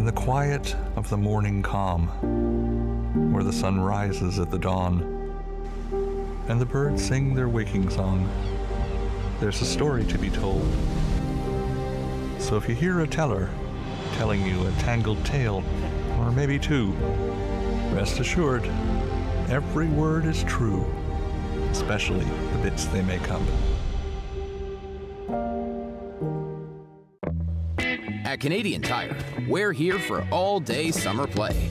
in the quiet of the morning calm, where the sun rises at the dawn, and the birds sing their waking song, there's a story to be told. So if you hear a teller telling you a tangled tale, or maybe two, rest assured, every word is true, especially the bits they make up. At Canadian Tire, we're here for all-day summer play.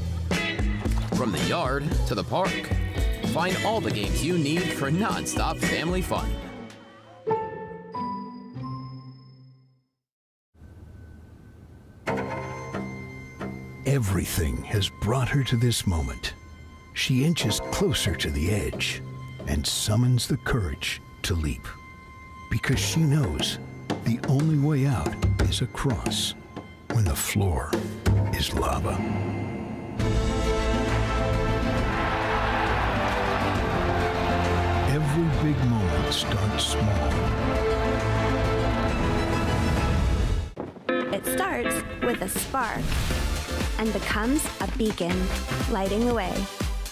From the yard to the park, find all the games you need for non-stop family fun. Everything has brought her to this moment. She inches closer to the edge and summons the courage to leap. Because she knows the only way out is across when the floor is lava. Every big moment starts small. It starts with a spark and becomes a beacon, lighting the way.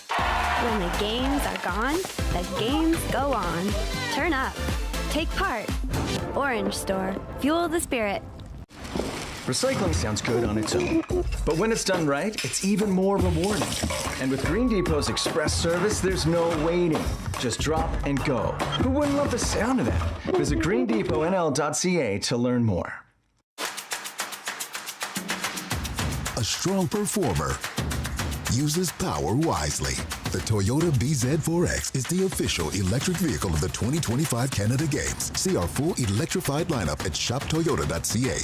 When the games are gone, the games go on. Turn up. Take part. Orange Store. Fuel the spirit. Recycling sounds good on its own, but when it's done right, it's even more rewarding. And with Green Depot's express service, there's no waiting. Just drop and go. Who wouldn't love the sound of that? Visit greendepotnl.ca to learn more. A strong performer uses power wisely. The Toyota BZ4X is the official electric vehicle of the 2025 Canada Games. See our full electrified lineup at shoptoyota.ca.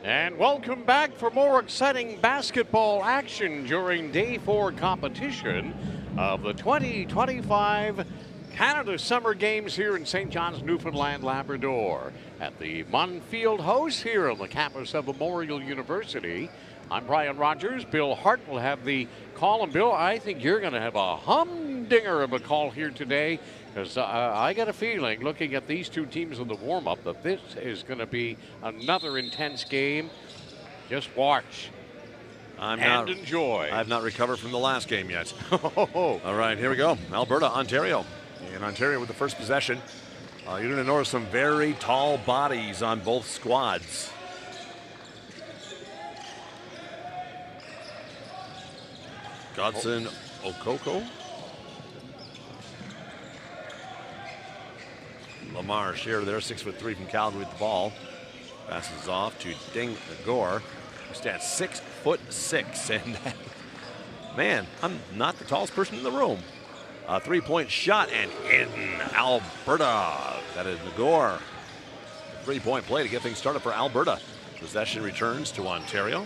And welcome back for more exciting basketball action during Day 4 competition of the 2025 Canada Summer Games here in St. John's, Newfoundland, Labrador at the Munn Field House here on the campus of Memorial University. I'm Brian Rogers. Bill Hart will have the call. And Bill, I think you're going to have a humdinger of a call here today, because I got a feeling, looking at these two teams in the warm-up, that this is going to be another intense game. Just watch and enjoy. I've not recovered from the last game yet. All right, here we go. Alberta, Ontario. And Ontario with the first possession. You're going to notice some very tall bodies on both squads. Godson Okoko. Lamar Shearer there, 6'3" from Calgary with the ball. Passes off to Deng Nagore, who stands 6'6". And man, I'm not the tallest person in the room. A three-point shot and in Alberta. That is Nagore. Three-point play to get things started for Alberta. Possession returns to Ontario.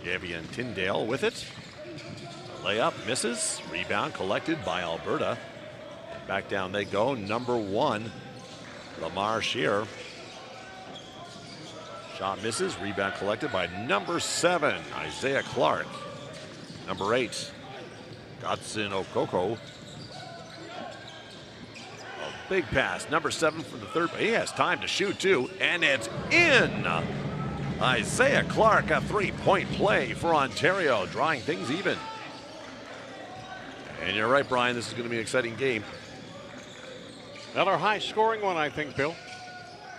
Gavian Tinddale with it. Layup misses. Rebound collected by Alberta. Back down they go. Number 1, Lamar Shearer. Shot misses. Rebound collected by number 7, Isaiah Clark. Number 8, Godson Okoko. A big pass. Number 7 for the third. He has time to shoot too. And it's in. Isaiah Clark, a three-point play for Ontario, drawing things even. And you're right, Brian, this is going to be an exciting game. Another high-scoring one, I think, Bill.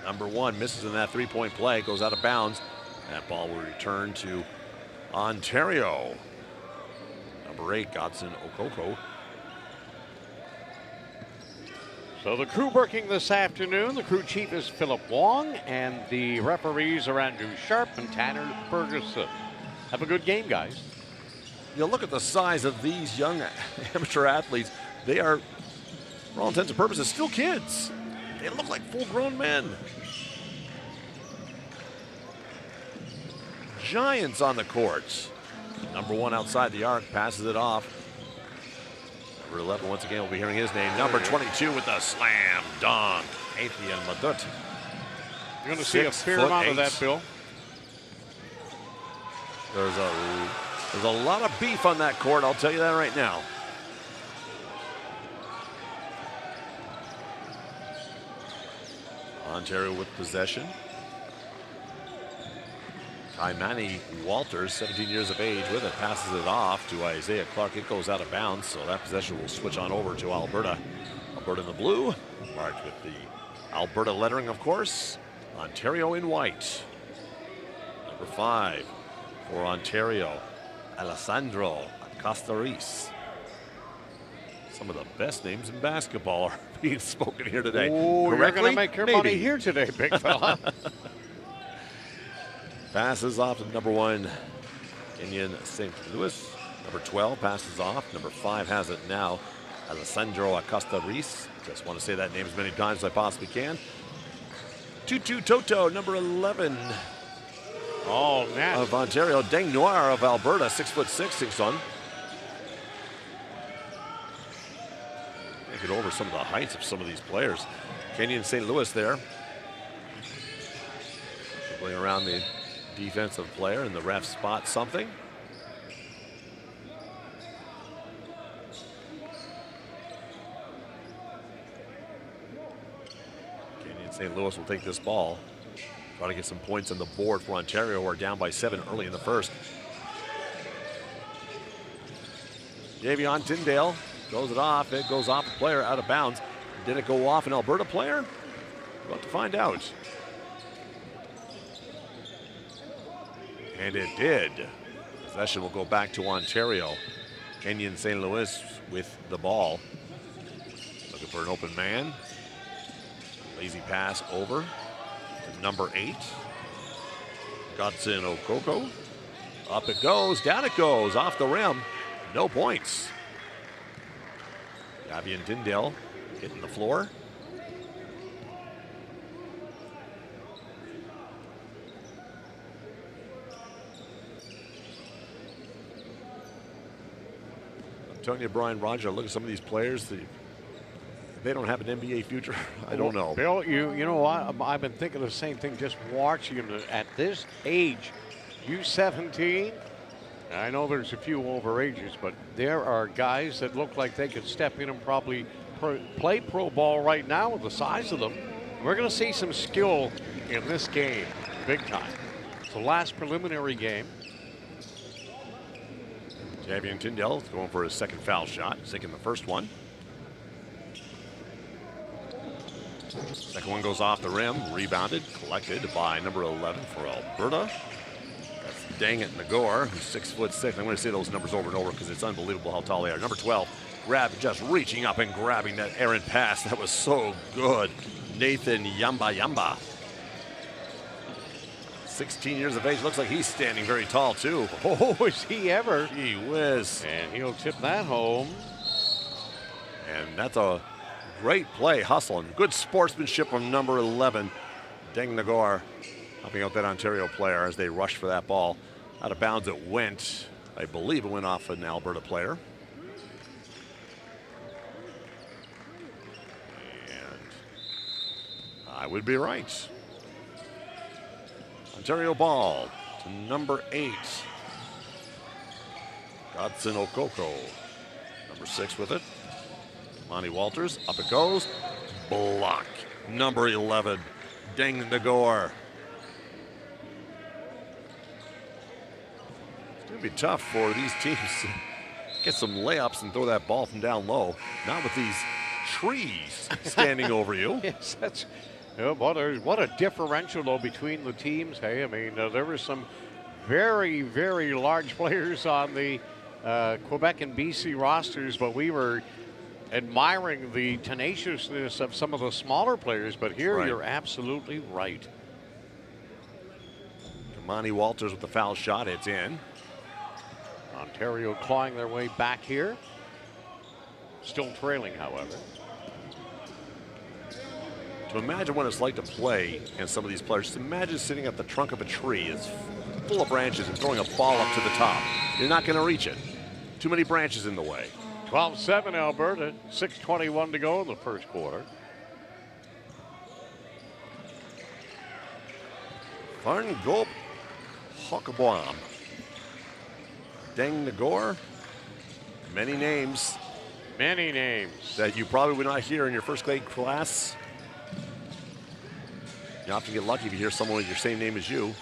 Number 1 misses in that three-point play, goes out of bounds. That ball will return to Ontario. Number 8, Godson Okoko. So the crew working this afternoon, the crew chief is Philip Wong, and the referees are Andrew Sharp and Tanner Ferguson. Have a good game, guys. You look at the size of these young amateur athletes. They are, for all intents and purposes, still kids. They look like full-grown men. Giants on the courts. Number 1 outside the arc, passes it off. Number 11, once again, we'll be hearing his name. Number 22 with the slam dunk, Athian Madut. You're going to see a fair amount of that, Bill. There's a lot of beef on that court, I'll tell you that right now. Ontario with possession. Kaimani Walters, 17 years of age with it, passes it off to Isaiah Clark. It goes out of bounds, so that possession will switch on over to Alberta. Alberta in the blue, marked with the Alberta lettering, of course. Ontario in white. Number 5 for Ontario, Alessandro Acosta-Reese. Some of the best names in basketball are being spoken here today. Oh, you're going to make your money here today, big fella. Passes off to number 1, Kenyon St. Louis. Number 12 passes off. Number 5 has it now, Alessandro Acosta-Reese. Just want to say that name as many times as I possibly can. Tutu Toto, number 11. Oh, man. Of Ontario. Deng Nagore of Alberta, 6'6", 6'1". Get over some of the heights of some of these players. Kenyon St. Louis there. Going around the defensive player, and the ref spots something. Kenyon St. Louis will take this ball. Try to get some points on the board for Ontario, who are down by 7 early in the first. Javion Tinddale throws it off. It goes off the player, out of bounds. Did it go off an Alberta player? We'll have to find out. And it did. Possession will go back to Ontario. Kenyon St. Louis with the ball. Looking for an open man. Lazy pass over to number 8. Godson Okoko. Up it goes, down it goes, off the rim. No points. Javion Tinddale hitting the floor. I'm telling you, Brian Roger, look at some of these players. They don't have an NBA future. I don't know. Bill, you know what? I've been thinking the same thing just watching them at this age. U17. I know there's a few over ages, but there are guys that look like they could step in and probably play pro ball right now with the size of them. We're going to see some skill in this game, big time. It's the last preliminary game. Javion Tinddale going for his second foul shot, taking the first one. Second one goes off the rim, rebounded, collected by number 11 for Alberta. That's Deng Nagore, who's 6'6". I'm going to say those numbers over and over because it's unbelievable how tall they are. Number 12, just reaching up and grabbing that errant pass. That was so good. Nathan Yamba. 16 years of age, looks like he's standing very tall too. Oh, is he ever? Gee whiz. And he'll tip that home. And that's a great play, hustle, and good sportsmanship from number 11, Deng Nagore, helping out that Ontario player as they rushed for that ball. Out of bounds it went. I believe it went off an Alberta player. And I would be right. Ontario ball to number 8. Godson Okoko, number 6 with it. Monty Walters, up it goes. Block. Number 11, Deng Nagore. It's going to be tough for these teams to get some layups and throw that ball from down low. Not with these trees standing over you. Yes, that's... What a differential, though, between the teams. Hey, I mean, there were some very, very large players on the Quebec and BC rosters, but we were admiring the tenaciousness of some of the smaller players. But here, You're absolutely right. Monty Walters with the foul shot. It's in. Ontario clawing their way back here. Still trailing, however. To imagine what it's like to play against some of these players, just imagine sitting at the trunk of a tree. It's full of branches and throwing a ball up to the top. You're not going to reach it. Too many branches in the way. 12-7 Alberta, 6:21 to go in the first quarter. Farn Gulp Hokaboam. Deng Nagore. Many names. Many names. That you probably would not hear in your first grade class. You often get lucky if you hear someone with your same name as you.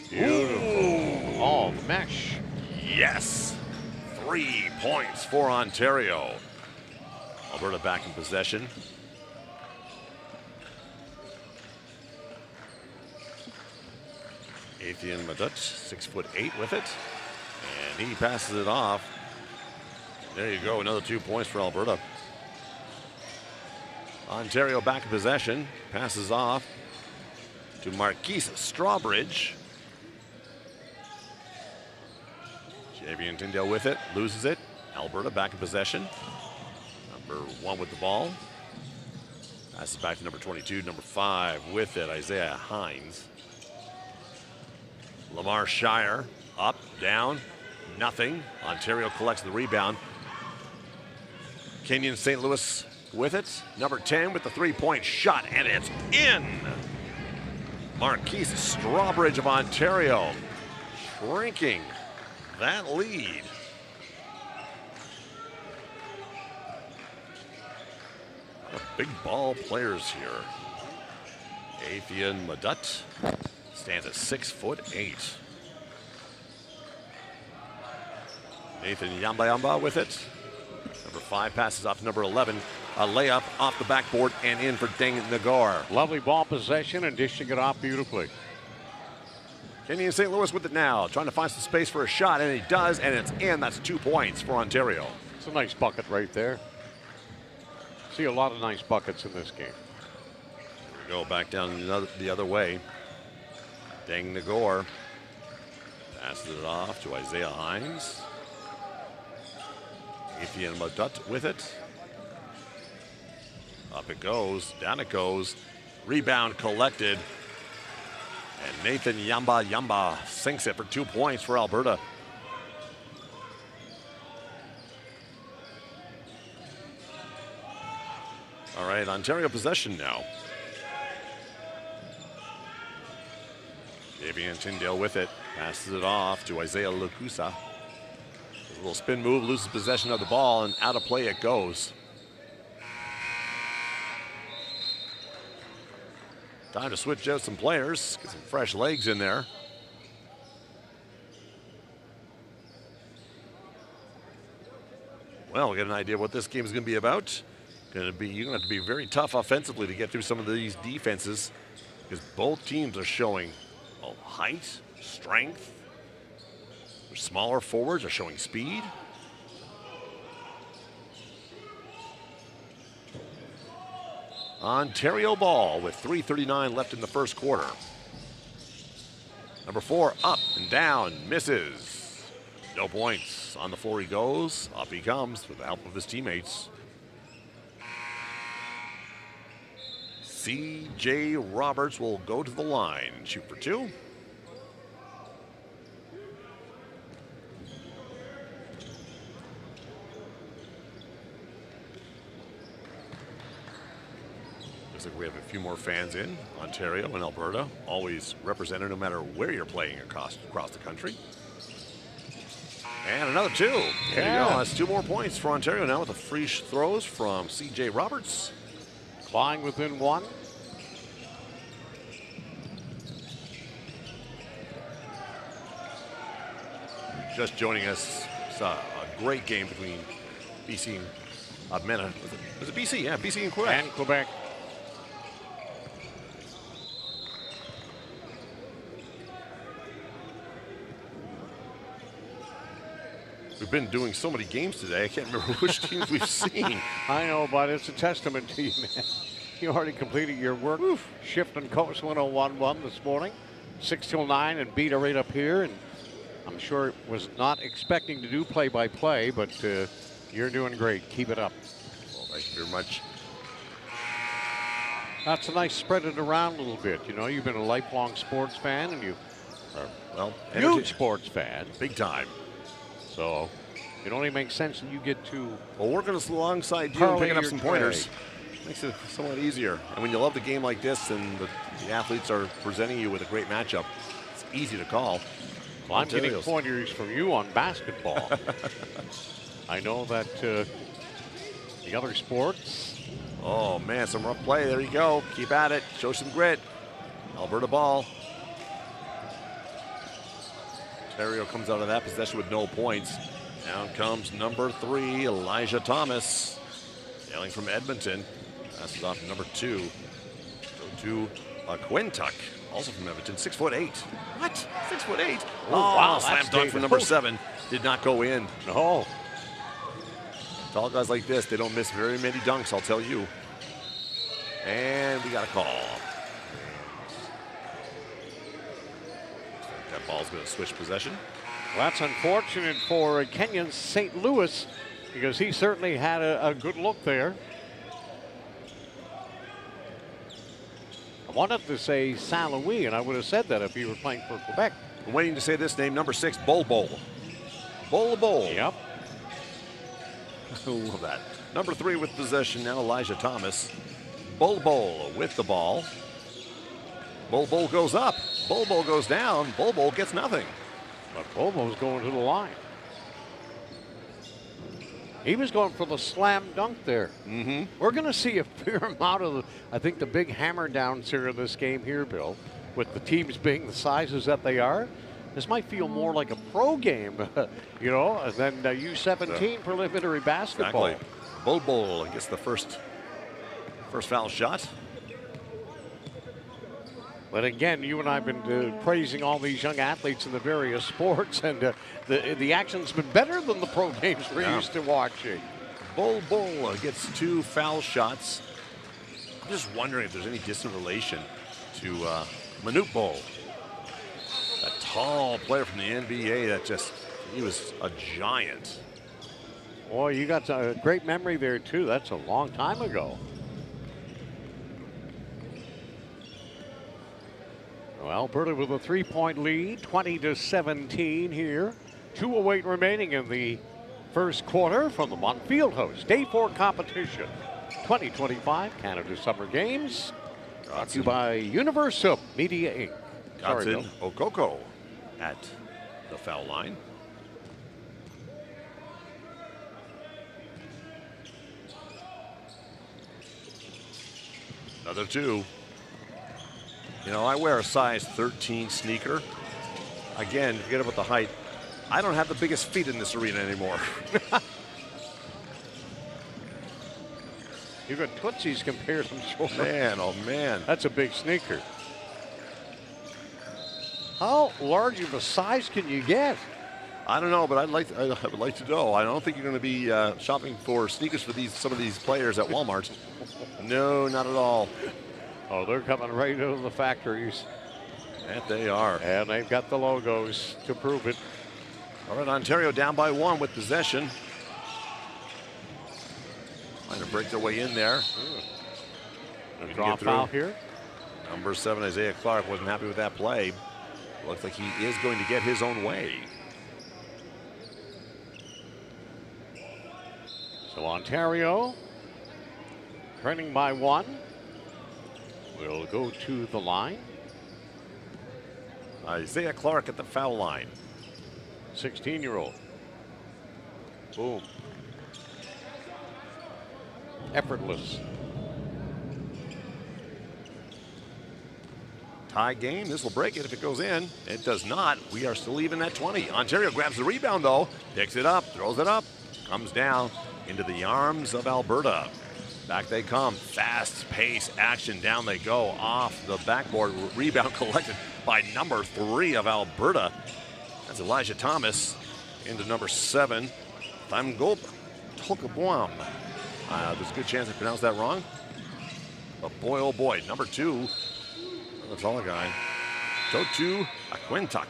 Beautiful. Oh, mesh. Yes. 3 points for Ontario. Alberta back in possession. Athian Madut, 6'8" with it. And he passes it off. There you go, another 2 points for Alberta. Ontario back in possession. Passes off to Marquise Strawbridge. Javian Tinddale with it, loses it. Alberta back in possession. Number 1 with the ball. Passes back to number 22, number 5 with it, Isaiah Hines. Lamar Shire, up, down, nothing. Ontario collects the rebound. Kenyon St. Louis with it. Number 10 with the 3-point shot, and it's in. Marquise Strawbridge of Ontario shrinking that lead. Big ball players here. Athian Madut stands at 6'8". Nathan Yamba with it. Number 5 passes off to number 11. A layup off the backboard and in for Deng Nagore. Lovely ball possession and dishing it off beautifully. Kenyon St. Louis with it now, trying to find some space for a shot, and he does, and it's in. That's 2 points for Ontario. It's a nice bucket right there. See a lot of nice buckets in this game. Here we go back down the other way. Deng Nagore passes it off to Isaiah Hines. Athian Madut with it. Up it goes, down it goes. Rebound collected. And Nathan Yamba sinks it for 2 points for Alberta. All right, Ontario possession now. Javian Tinddale with it. Passes it off to Isaiah Lukusa. A little spin move, loses possession of the ball, and out of play it goes. Time to switch out some players, get some fresh legs in there. Well, we get an idea what this game is going to be about. You're going to have to be very tough offensively to get through some of these defenses, because both teams are showing height, strength. Their smaller forwards are showing speed. Ontario ball with 3:39 left in the first quarter. Number 4 up and down, misses. No points. On the floor he goes. Up he comes with the help of his teammates. C.J. Roberts will go to the line and shoot for 2. Looks like we have a few more fans in Ontario and Alberta, always represented no matter where you're playing across the country. And another 2. There you go. That's 2 more points for Ontario now with the free throws from C.J. Roberts. Clawing within 1. Just joining us, it's a great game between BC and Mena. Was it BC? Yeah, BC and Quebec. And Quebec. We've been doing so many games today, I can't remember which teams we've seen. I know, but it's a testament to you, man. You already completed your work. Shift on Coast 101.1 this morning, 6 till 9, and beat her right up here. And I'm sure was not expecting to do play-by-play, but you're doing great. Keep it up. Well, thank you very much. That's a nice spread it around a little bit. You know, you've been a lifelong sports fan, and you are, well, huge sports fan. Big time. So it only makes sense that you get to. Well, working alongside you and picking up some pointers makes it somewhat easier. And when you love the game like this and the athletes are presenting you with a great matchup, it's easy to call. Well, I'm getting pointers from you on basketball. I know that the other sports, Oh, man, some rough play. There you go. Keep at it. Show some grit. Alberta ball. Ontario comes out of that possession with no points. Down comes number 3, Elijah Thomas. Hailing from Edmonton. Passes off to number 2. Go to Quintuck. Also from Edmonton. 6'8". What? 6'8"? Oh, wow. Slam dunk for number 7. Did not go in. No. Tall guys like this, they don't miss very many dunks, I'll tell you. And we got a call. That ball's going to switch possession. Well, that's unfortunate for Kenyon St. Louis because he certainly had a good look there. I wanted to say Saint Louis, and I would have said that if he were playing for Quebec. I'm waiting to say this name, number 6, Bol Bol. Bol Bol. Yep. I love that. Number 3 with possession now, Elijah Thomas. Bol Bol with the ball. Bol Bol goes up. Bol Bol goes down. Bol Bol gets nothing. But Bol Bol's going to the line. He was going for the slam dunk there. Mm-hmm. We're going to see a fair amount of, I think, the big hammer downs here in this game here, Bill, with the teams being the sizes that they are. This might feel more like a pro game, you know, than U17 preliminary basketball. Exactly. Bol Bol gets the first foul shot. But again, you and I have been praising all these young athletes in the various sports, and the action's been better than the pro games we're used to watching. Bol Bol gets 2 foul shots. I'm just wondering if there's any distant relation to Manute Bol. A tall player from the NBA that he was a giant. Boy, you got a great memory there, too. That's a long time ago. Well, Alberta with a 3-point lead, 20-17 here. 2:08 remaining in the first quarter from the Mont Fieldhouse. Day 4 competition, 2025 Canada Summer Games. Brought to you by Universal Media Inc. Godson Okoko at the foul line. Another 2. You know, I wear a size 13 sneaker. Again, forget about the height. I don't have the biggest feet in this arena anymore. You've got Tootsies compared to short. Man, oh man. That's a big sneaker. How large of a size can you get? I don't know, but I would like to know. I don't think you're going to be shopping for sneakers for some of these players at Walmart. No, not at all. Oh, they're coming right out of the factories. That they are. And they've got the logos to prove it. All right, Ontario down by 1 with possession. Trying to break their way in there. A draw foul here. Number 7, Isaiah Clark, wasn't happy with that play. Looks like he is going to get his own way. So Ontario, trailing by 1, will go to the line. Isaiah Clark at the foul line. 16-year-old. Boom. Effortless. Tie game. This will break it if it goes in. It does not. We are still even at 20. Ontario grabs the rebound, though. Picks it up, throws it up, comes down into the arms of Alberta. Back they come. Fast pace action. Down they go off the backboard. Rebound collected by number 3 of Alberta. That's Elijah Thomas into number 7. Thamgop Tokabwam. There's a good chance I pronounced that wrong. But boy, oh boy, number 2. The tall guy. Totu Aquintuck.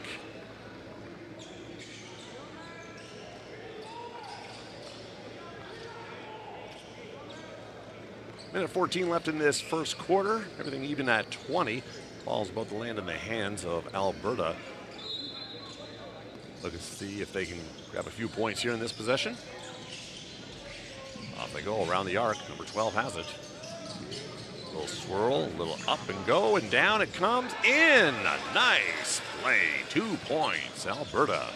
Minute 14 left in this first quarter. Everything even at 20. Ball's about to land in the hands of Alberta. Looking to see if they can grab a few points here in this possession. Off they go around the arc. Number 12 has it. A little swirl, a little up and go, and down it comes in. A nice play. 2 points, Alberta.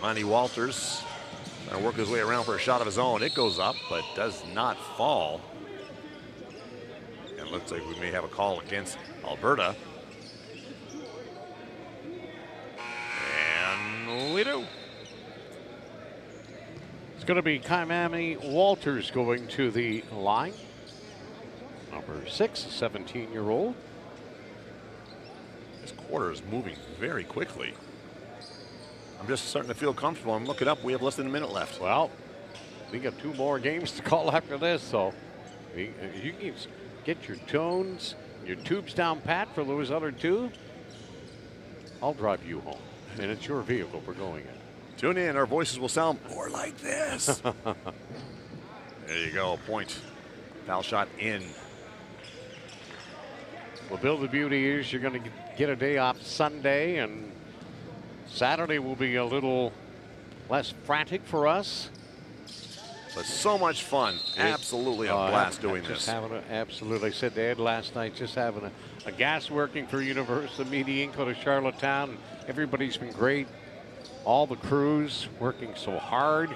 Monty Walters Trying to work his way around for a shot of his own. It goes up, but does not fall. And it looks like we may have a call against Alberta. And we do. It's going to be Kaimami Walters going to the line. Number 6, 17-year-old. This quarter is moving very quickly. I'm just starting to feel comfortable. I'm looking up. We have less than a minute left. Well, we got 2 more games to call after this, so you can get your tones, your tubes down pat for those other 2. I'll drive you home, and it's your vehicle we're going in. Tune in. Our voices will sound more like this. There you go. Point. Foul shot in. Well, Bill, the beauty is you're going to get a day off Sunday, and Saturday will be a little less frantic for us. But so much fun. Absolutely a blast doing this. Absolutely. I said to Ed last night, just having a gas working for Universal Media Inc. out of Charlottetown. Everybody's been great. All the crews working so hard,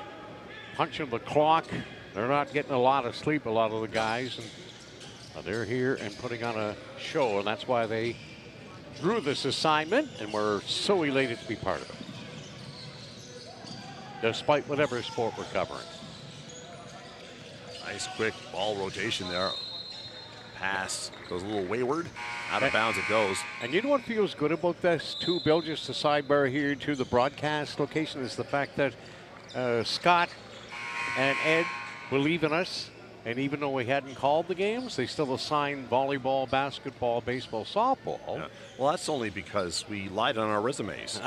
punching the clock. They're not getting a lot of sleep, a lot of the guys. And they're here and putting on a show, and that's why they drew this assignment, and we're so elated to be part of it, despite whatever sport we're covering. Nice quick ball rotation there. Pass goes a little wayward. Out of bounds it goes. And you know what feels good about this too, Bill, just a sidebar here to the broadcast location, is the fact that Scott and Ed believe in us. And even though we hadn't called the games, they still assigned volleyball, basketball, baseball, softball. Yeah. Well, that's only because we lied on our resumes.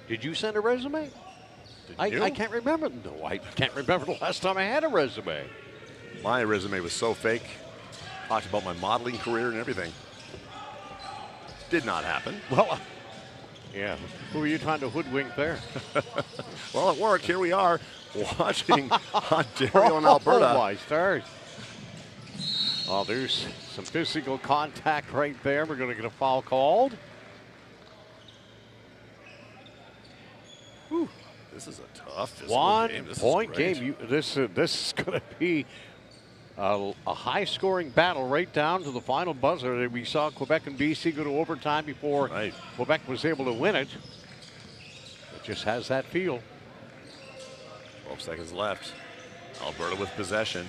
Did you send a resume? Did I can't remember. No, I can't remember the last time I had a resume. My resume was so fake. Talked about my modeling career and everything. Did not happen. Well, yeah. Who are you trying to hoodwink there? Well, at work, here we are watching Ontario and Alberta. Oh, my stars. Well, there's some physical contact right there. We're going to get a foul called. Whew. This is a tough physical 1 game. point game. This is going to be a high-scoring battle right down to the final buzzer. We saw Quebec and BC go to overtime before Quebec was able to win it. It just has that feel. 12 seconds left. Alberta with possession.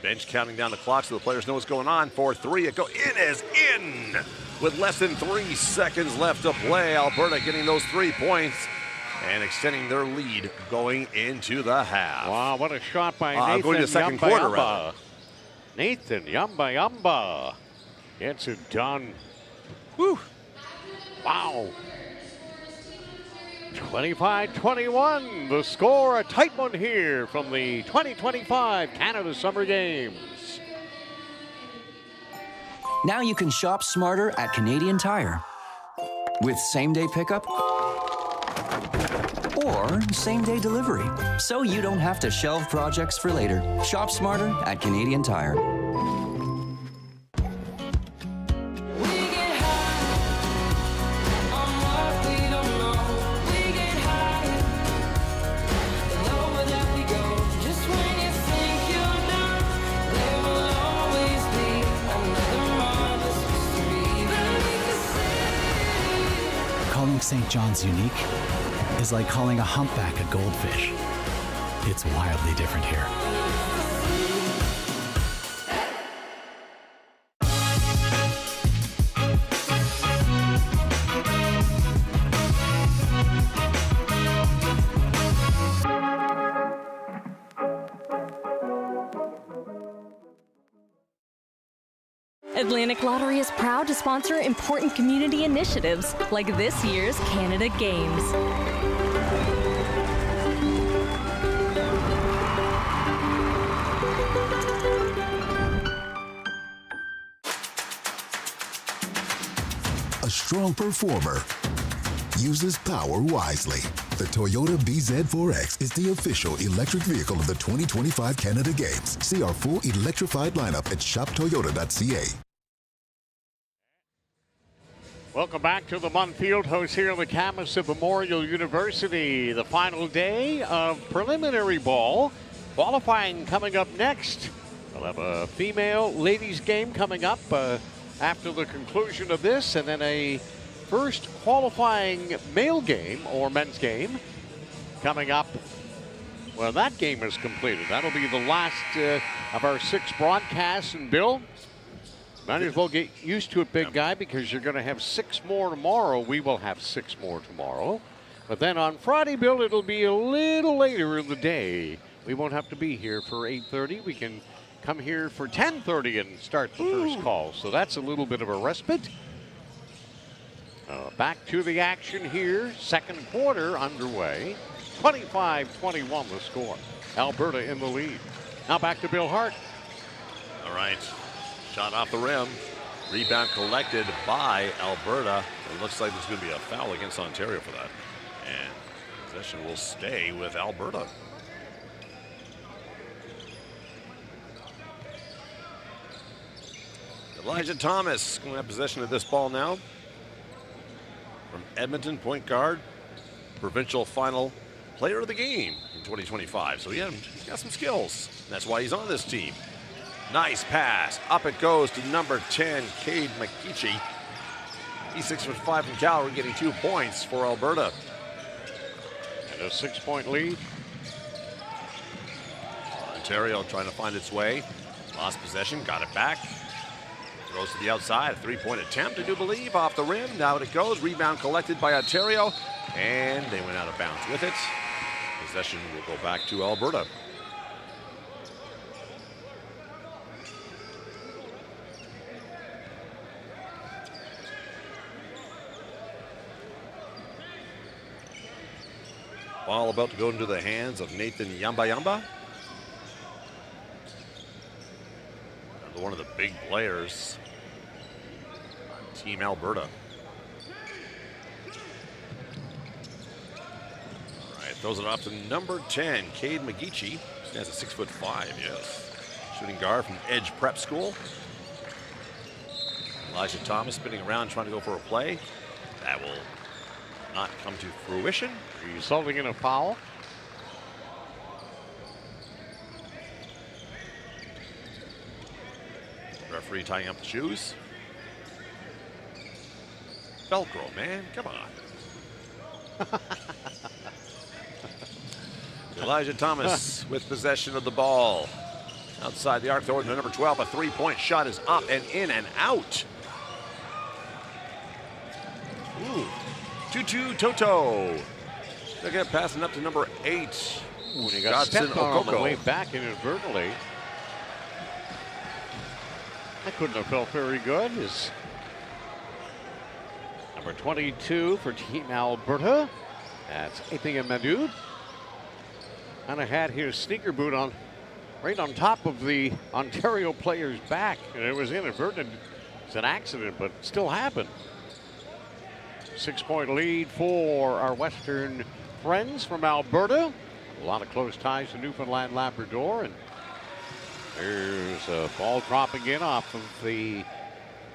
Bench counting down the clock so the players know what's going on. 4-3. It is in with less than 3 seconds left to play. Alberta getting those 3 points and extending their lead going into the half. Wow, what a shot by Nathan going to the second quarter, rather. Nathan Yamba gets it done. Whew. Wow. 25-21, the score, a tight one here from the 2025 Canada Summer Games. Now you can shop smarter at Canadian Tire with same-day pickup or same-day delivery, so you don't have to shelve projects for later. Shop smarter at Canadian Tire. St. John's unique is like calling a humpback a goldfish. It's wildly different here. Atlantic Lottery is proud to sponsor important community initiatives like this year's Canada Games. A strong performer uses power wisely. The Toyota BZ4X is the official electric vehicle of the 2025 Canada Games. See our full electrified lineup at shoptoyota.ca. Welcome back to the Munn Fieldhouse here on the campus of Memorial University. The final day of preliminary ball. Qualifying coming up next. We'll have a female ladies game coming up after the conclusion of this, and then a first qualifying male game or men's game coming up when that game is completed. That'll be the last of our 6 broadcasts. And Bill, might as well get used to it, big guy, because you're going to have 6 more tomorrow. We will have 6 more tomorrow. But then on Friday, Bill, it'll be a little later in the day. We won't have to be here for 8:30. We can come here for 10:30 and start the first call. So that's a little bit of a respite. Back to the action here. Second quarter underway. 25-21 the score. Alberta in the lead. Now back to Bill Hart. All right. Shot off the rim. Rebound collected by Alberta. It looks like there's going to be a foul against Ontario for that. And possession will stay with Alberta. Elijah Thomas going to have possession of this ball now. From Edmonton, point guard, provincial final player of the game in 2025. So he's got some skills. That's why he's on this team. Nice pass. Up it goes to number 10, Cade McGeechee. He's 6'5" from Calgary, getting 2 points for Alberta. And a 6-point lead. Ontario trying to find its way. Lost possession, got it back. Goes to the outside, a 3-point attempt, I do believe, off the rim. Now it goes, rebound collected by Ontario, and they went out of bounds with it. Possession will go back to Alberta. Ball about to go into the hands of Nathan Yamba. One of the big players on Team Alberta. All right, throws it off to number 10, Cade McGeechee. Stands at 6'5", yes. Shooting guard from Edge Prep School. Elijah Thomas spinning around trying to go for a play. That will not come to fruition. Resulting in a foul. Referee tying up the shoes. Velcro, man, come on. Elijah Thomas with possession of the ball. Outside the arc, throwing to number 12. A 3-point shot is up and in and out. Ooh, 2-2 Toto. They're going to pass it up to number 8. Ooh, and he got stepped on the way back inadvertently. That couldn't have felt very good. Is number 22 for Team Alberta. That's Athia Madud. Kind of had his sneaker boot on right on top of the Ontario player's back. And it was inadvertent. It's an accident, but it still happened. 6-point lead for our Western friends from Alberta. A lot of close ties to Newfoundland Labrador. And there's a ball dropping in off of the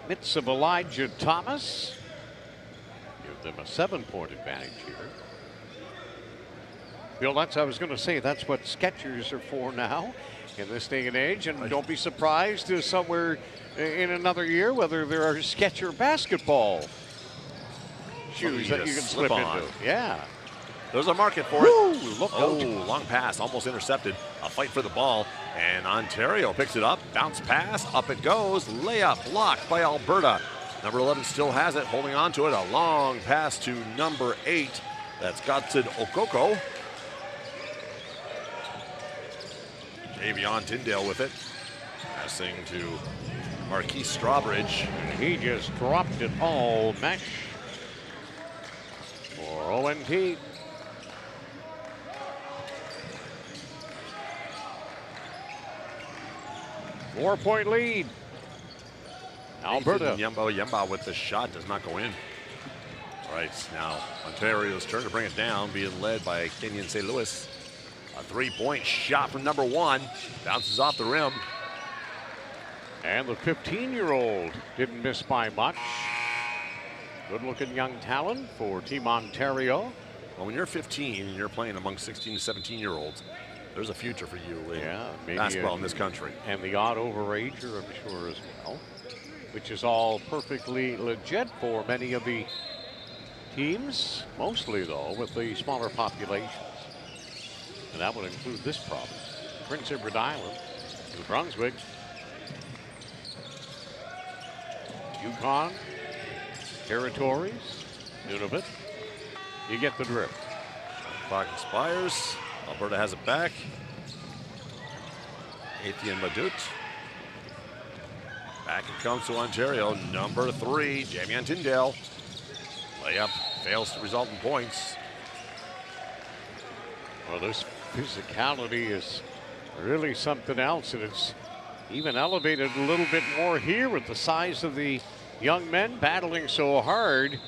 mitts of Elijah Thomas. Give them a 7-point advantage here. Bill, I was going to say, that's what Skechers are for now in this day and age. And don't be surprised somewhere in another year whether there are Sketcher basketball shoes that you can slip into. Yeah. There's a market for it. Look out. Long pass, almost intercepted. A fight for the ball, and Ontario picks it up. Bounce pass, up it goes. Layup blocked by Alberta. Number 11 still has it, holding on to it. A long pass to number 8. That's Godson Okoko. Javion Tinddale with it. Passing to Marquise Strawbridge. And he just dropped it all mesh for ONT. Four-point lead. Alberta. Yamba with the shot does not go in. All right, now Ontario's turn to bring it down, being led by Kenyon St. Louis. A 3-point shot from number 1. Bounces off the rim. And the 15-year-old didn't miss by much. Good-looking young talent for Team Ontario. Well, when you're 15 and you're playing among 16 to 17-year-olds, there's a future for you in basketball in this country. And the odd overager, I'm sure, as well, which is all perfectly legit for many of the teams, mostly, though, with the smaller populations. And that would include this province, Prince Edward Island, New Brunswick, Yukon, Territories, Nunavut. You get the drift. Clock expires. Alberta has it back. Etienne Madut. Back it comes to Ontario. Number 3, Jamian Tinddale. Layup fails to result in points. Well, this physicality is really something else, and it's even elevated a little bit more here with the size of the young men battling so hard.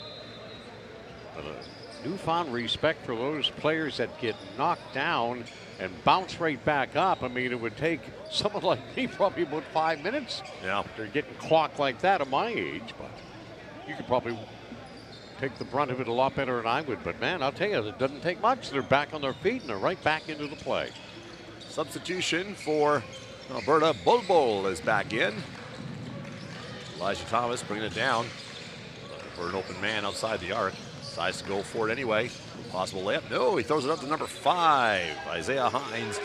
But a newfound respect for those players that get knocked down and bounce right back up. I mean, it would take someone like me probably about 5 minutes. Yeah. They're getting clocked like that at my age, but you could probably take the brunt of it a lot better than I would. But man, I'll tell you, it doesn't take much. They're back on their feet and they're right back into the play. Substitution for Alberta. Bulbul is back in. Elijah Thomas bringing it down. Looking for an open man outside the arc. Decides to go for it anyway. Possible layup. No, he throws it up to number 5, Isaiah Hines.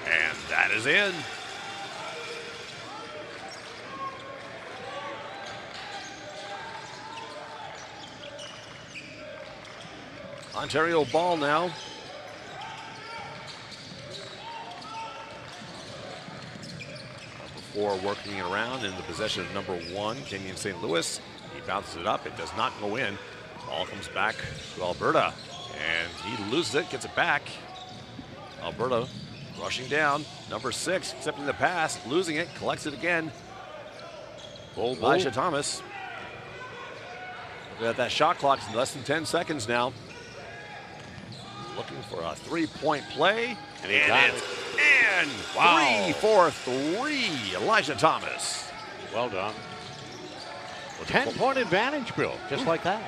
And that is in. Ontario ball now. Before working it around in the possession of number 1, Kenyon St. Louis. He bounces it up. It does not go in. Ball comes back to Alberta. And he loses it, gets it back. Alberta rushing down. Number 6, accepting the pass, losing it, collects it again. Elijah Thomas. Look at that shot clock. It's less than 10 seconds now. Looking for a 3-point play. And he got it. In. Wow. 3 for 3. Elijah Thomas. Well done. 10-point advantage, Bill, just like that.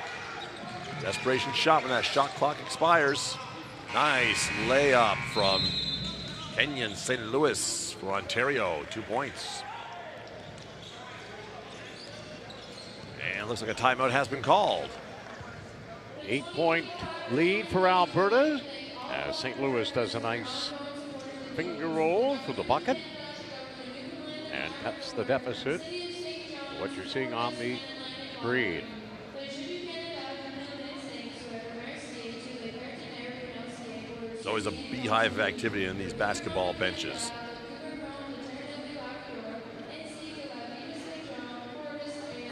Desperation shot when that shot clock expires. Nice layup from Kenyon St. Louis for Ontario. 2 points. And looks like a timeout has been called. 8-point lead for Alberta as St. Louis does a nice finger roll for the bucket and cuts the deficit to what you're seeing on the screen. There's always a beehive of activity in these basketball benches.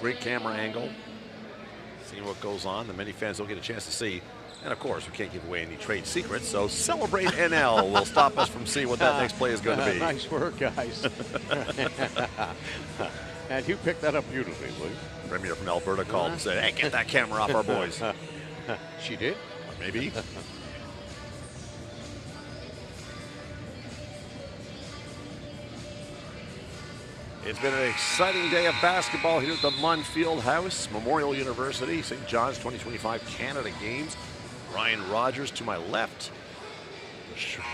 Great camera angle. Seeing what goes on, that many fans don't get a chance to see. And of course, we can't give away any trade secrets, so Celebrate NL will stop us from seeing what that next play is going to be. Nice work, guys. And you picked that up beautifully, Luke. Premier from Alberta called and said, hey, get that camera off our boys. She did? Maybe. It's been an exciting day of basketball here at the Munn Fieldhouse, Memorial University, St. John's 2025 Canada Games. Ryan Rogers to my left.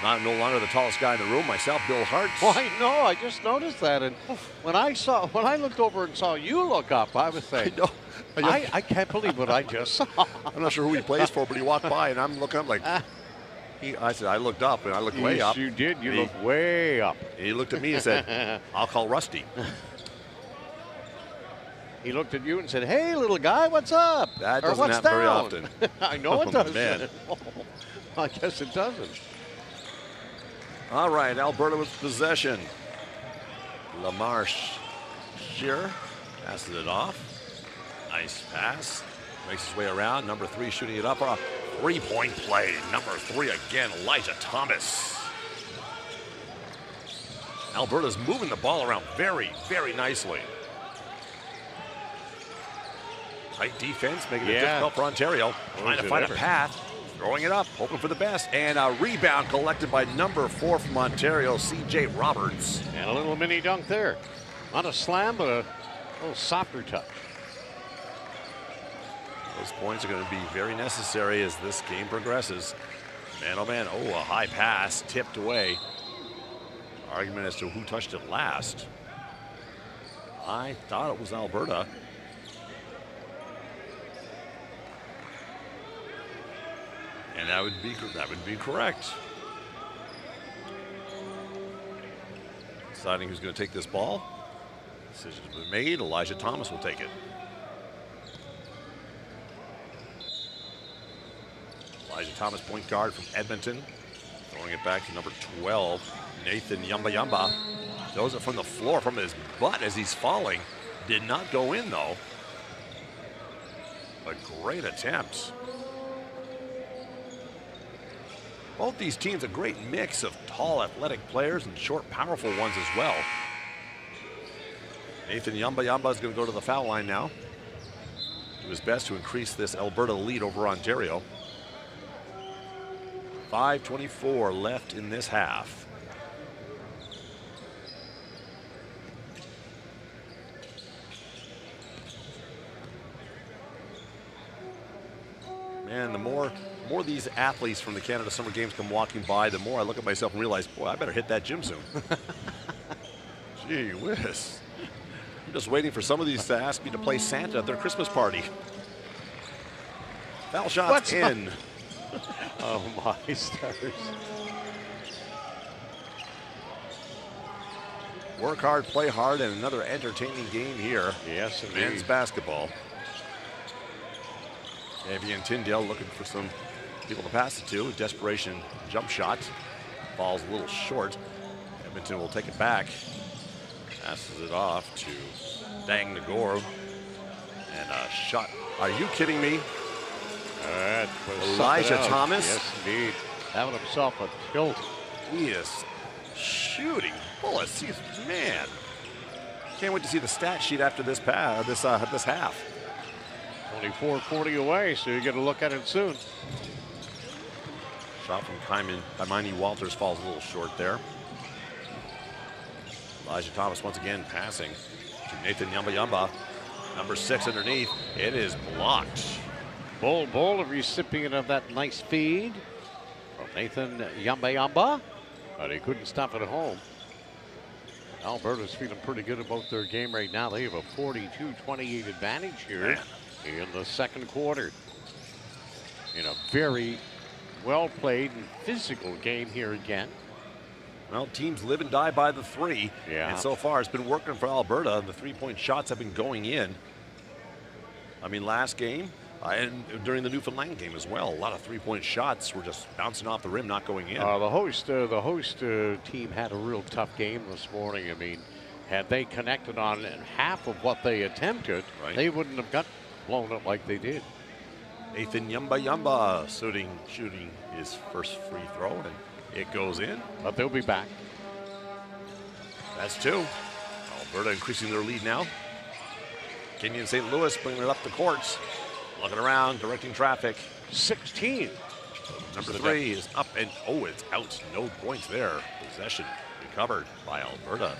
No longer the tallest guy in the room, myself, Bill Hart. Well, I know, I just noticed that. And when I looked over and saw you look up, I was saying, I can't believe what I just saw. I'm not sure who he plays for, but he walked by and I'm looking up like, I said, I looked up and I looked way up. You did, you looked way up. He looked at me and said, I'll call Rusty. He looked at you and said, hey, little guy, what's up? That doesn't happen very often. I know it doesn't. Man. I guess it doesn't. All right, Alberta with possession. Lamarche Shearer passes it off. Nice pass. Makes his way around. Number 3 shooting it up. A 3-point play. Number 3 again, Elijah Thomas. Alberta's moving the ball around very, very nicely. Tight defense, making it difficult for Ontario. Trying to find a path. Throwing it up, hoping for the best. And a rebound collected by number 4 from Ontario, C.J. Roberts. And a little mini dunk there. Not a slam, but a little softer touch. Those points are going to be very necessary as this game progresses. Man, oh man, oh, a high pass tipped away. Argument as to who touched it last. I thought it was Alberta. And that would be correct. Deciding who's going to take this ball. Decision has been made. Elijah Thomas will take it. Elijah Thomas, point guard from Edmonton. Throwing it back to number 12, Nathan Yamba. Throws it from the floor, from his butt as he's falling. Did not go in, though. A great attempt. Both these teams, a great mix of tall, athletic players and short, powerful ones as well. Nathan Yamba is going to go to the foul line now. Do his best to increase this Alberta lead over Ontario. 5:24 left in this half. Man, the more these athletes from the Canada Summer Games come walking by, the more I look at myself and realize, boy, I better hit that gym soon. Gee whiz. I'm just waiting for some of these to ask me to play Santa at their Christmas party. Foul shots in. Oh my stars. Work hard, play hard, and another entertaining game here. Yes, indeed. Men's basketball. Avian Tinddale looking for some people to pass it to. Desperation jump shot. Falls a little short. Edmonton will take it back. Passes it off to Deng Nagore. And a shot. Are you kidding me? Elijah Thomas. Yes, indeed. Having himself a tilt. He is shooting bullets. Man. Can't wait to see the stat sheet after this half. Only 4:40 away, so you get a look at it soon. Shot from Kaimani Walters falls a little short there. Elijah Thomas once again passing to Nathan Yamba. Number 6 underneath. It is blocked. Bull, a recipient of that nice feed from Nathan Yamba, but he couldn't stop it at home. Alberta's feeling pretty good about their game right now. They have a 42-28 advantage here in the second quarter. In a very well played and physical game here again. Well, teams live and die by the three. Yeah. And so far it's been working for Alberta. The three-point shots have been going in. I mean, last game and during the Newfoundland game as well, a lot of three-point shots were just bouncing off the rim, not going in. The host team had a real tough game this morning. I mean, had they connected on half of what they attempted, they wouldn't have got blown up like they did. Nathan Yamba shooting his first free throw, and it goes in. But they'll be back. That's 2. Alberta increasing their lead now. Kenyon St. Louis bringing it up the courts. Looking around, directing traffic. 16. Number 3 is up and, it's out. No points there. Possession recovered by Alberta.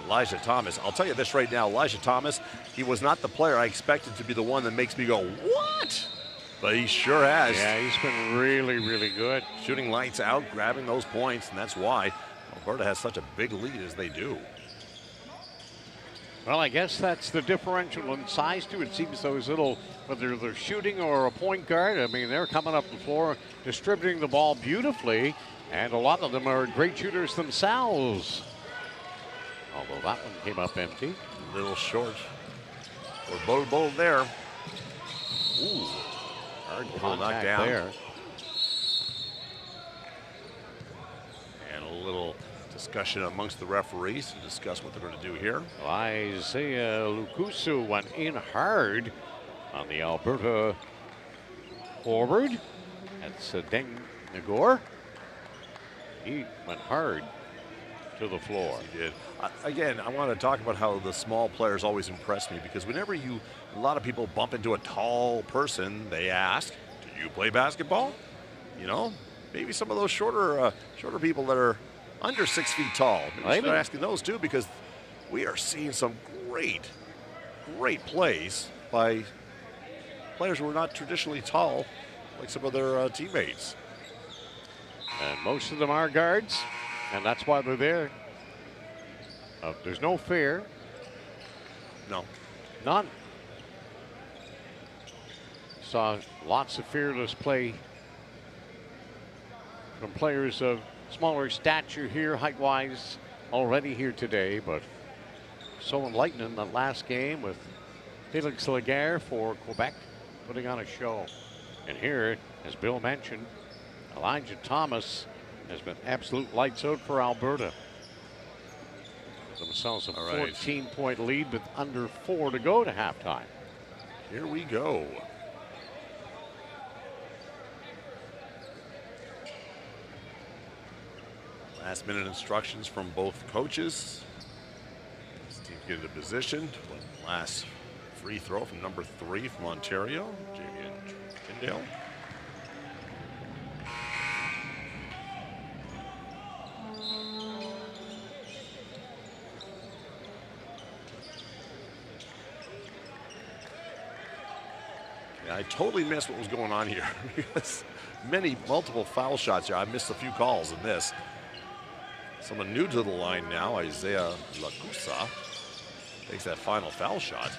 Elijah Thomas. I'll tell you this right now. Elijah Thomas, he was not the player I expected to be the one that makes me go, what? But he sure has. Yeah, he's been really, really good. Shooting lights out, grabbing those points, and that's why Alberta has such a big lead as they do. Well, I guess that's the differential in size, too. It seems those little, whether they're shooting or a point guard, I mean, they're coming up the floor, distributing the ball beautifully, and a lot of them are great shooters themselves. Although that one came up empty. A little short. Or bold there. Ooh. Hard contact down. There. And a little discussion amongst the referees to discuss what they're going to do here. Isaiah Lukusu went in hard on the Alberta forward. That's Deng Nagore. He went hard to the floor. Yes, he did. Again, I want to talk about how the small players always impress me, because whenever a lot of people bump into a tall person, they ask, do you play basketball? You know, maybe some of those shorter people that are under 6 feet tall. Maybe start asking those too, because we are seeing some great plays by players who are not traditionally tall like some of their teammates. And most of them are guards, and that's why they're there. There's no fear. No. None. Saw lots of fearless play from players of smaller stature here, height-wise, already here today, but so enlightening that last game with Felix Laguerre for Quebec putting on a show. And here, as Bill mentioned, Elijah Thomas has been absolute lights out for Alberta. Themselves a 14-point lead with under 4 to go to halftime. Here we go. Last minute instructions from both coaches. This team get into position. Last free throw from number 3 from Ontario, Javian Tinddale. I totally missed what was going on here because multiple foul shots here. I missed a few calls in this. Someone new to the line now, Isaiah Lacusa, takes that final foul shot.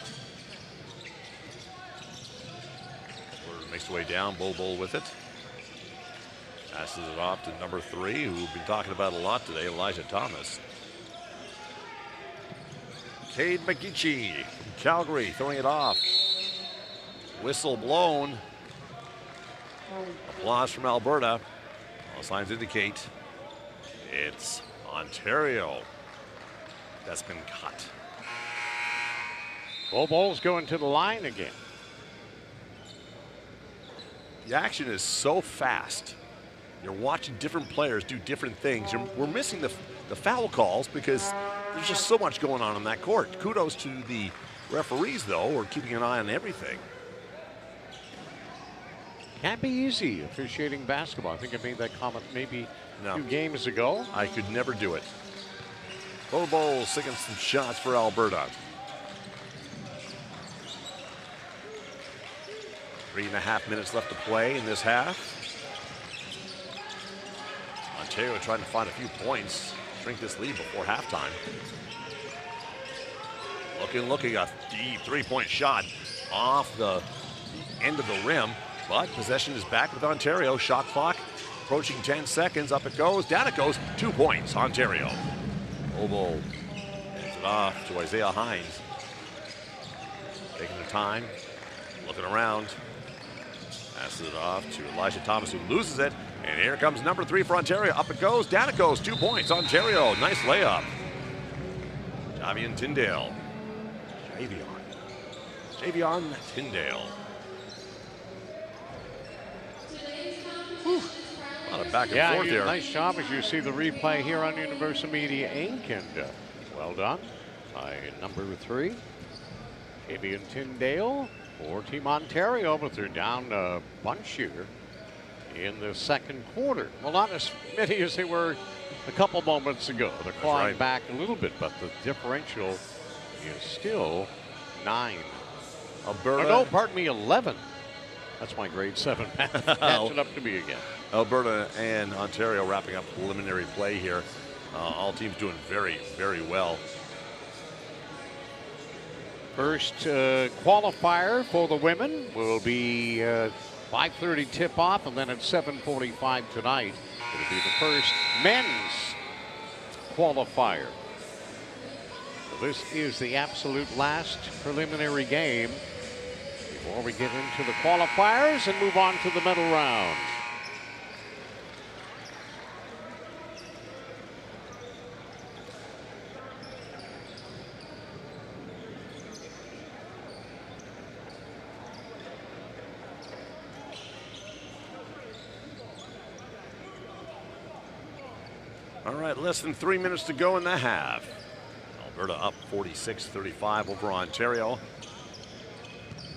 Makes his way down, Bol with it. Passes it off to number 3, who we've been talking about a lot today, Elijah Thomas. Cade McGeechee, Calgary, throwing it off. Whistle blown. Applause from Alberta. All signs indicate it's Ontario that's been cut. Bol going to the line again. The action is so fast. You're watching different players do different things. We're missing the foul calls because there's just so much going on that court. Kudos to the referees, though, who are keeping an eye on everything. Can't be easy officiating basketball. I think I made that comment maybe a few games ago. I could never do it. Bol sticking some shots for Alberta. 3.5 minutes left to play in this half. Ontario trying to find a few points, shrink this lead before halftime. Looking, a deep 3-point shot off the end of the rim, but possession is back with Ontario. Shot clock approaching 10 seconds. Up it goes, down it goes. 2 points, Ontario. Bol hands it off to Isaiah Hines. Taking their time, looking around. Passes it off to Elijah Thomas, who loses it. And here comes number 3 for Ontario. Up it goes, down it goes. 2 points, Ontario. Nice layup. Javian Tinddale. Javian Tinddale. A lot of back and forth there. Nice job as you see the replay here on Universal Media Inc. And well done by number 3, Javian Tinddale for Team Ontario, but they're down a bunch here in the second quarter. Well, not as many as they were a couple moments ago. They're clawing back a little bit, but the differential is still 9. Alberta. Oh, no, pardon me, 11. That's my grade 7 math catching up to me again. Alberta and Ontario wrapping up preliminary play here. All teams doing very, very well. First qualifier for the women will be 5:30 tip-off, and then at 7:45 tonight, it'll be the first men's qualifier. So this is the absolute last preliminary game before we get into the qualifiers and move on to the medal round. All right, less than 3 minutes to go in the half. Alberta up 46-35 over Ontario.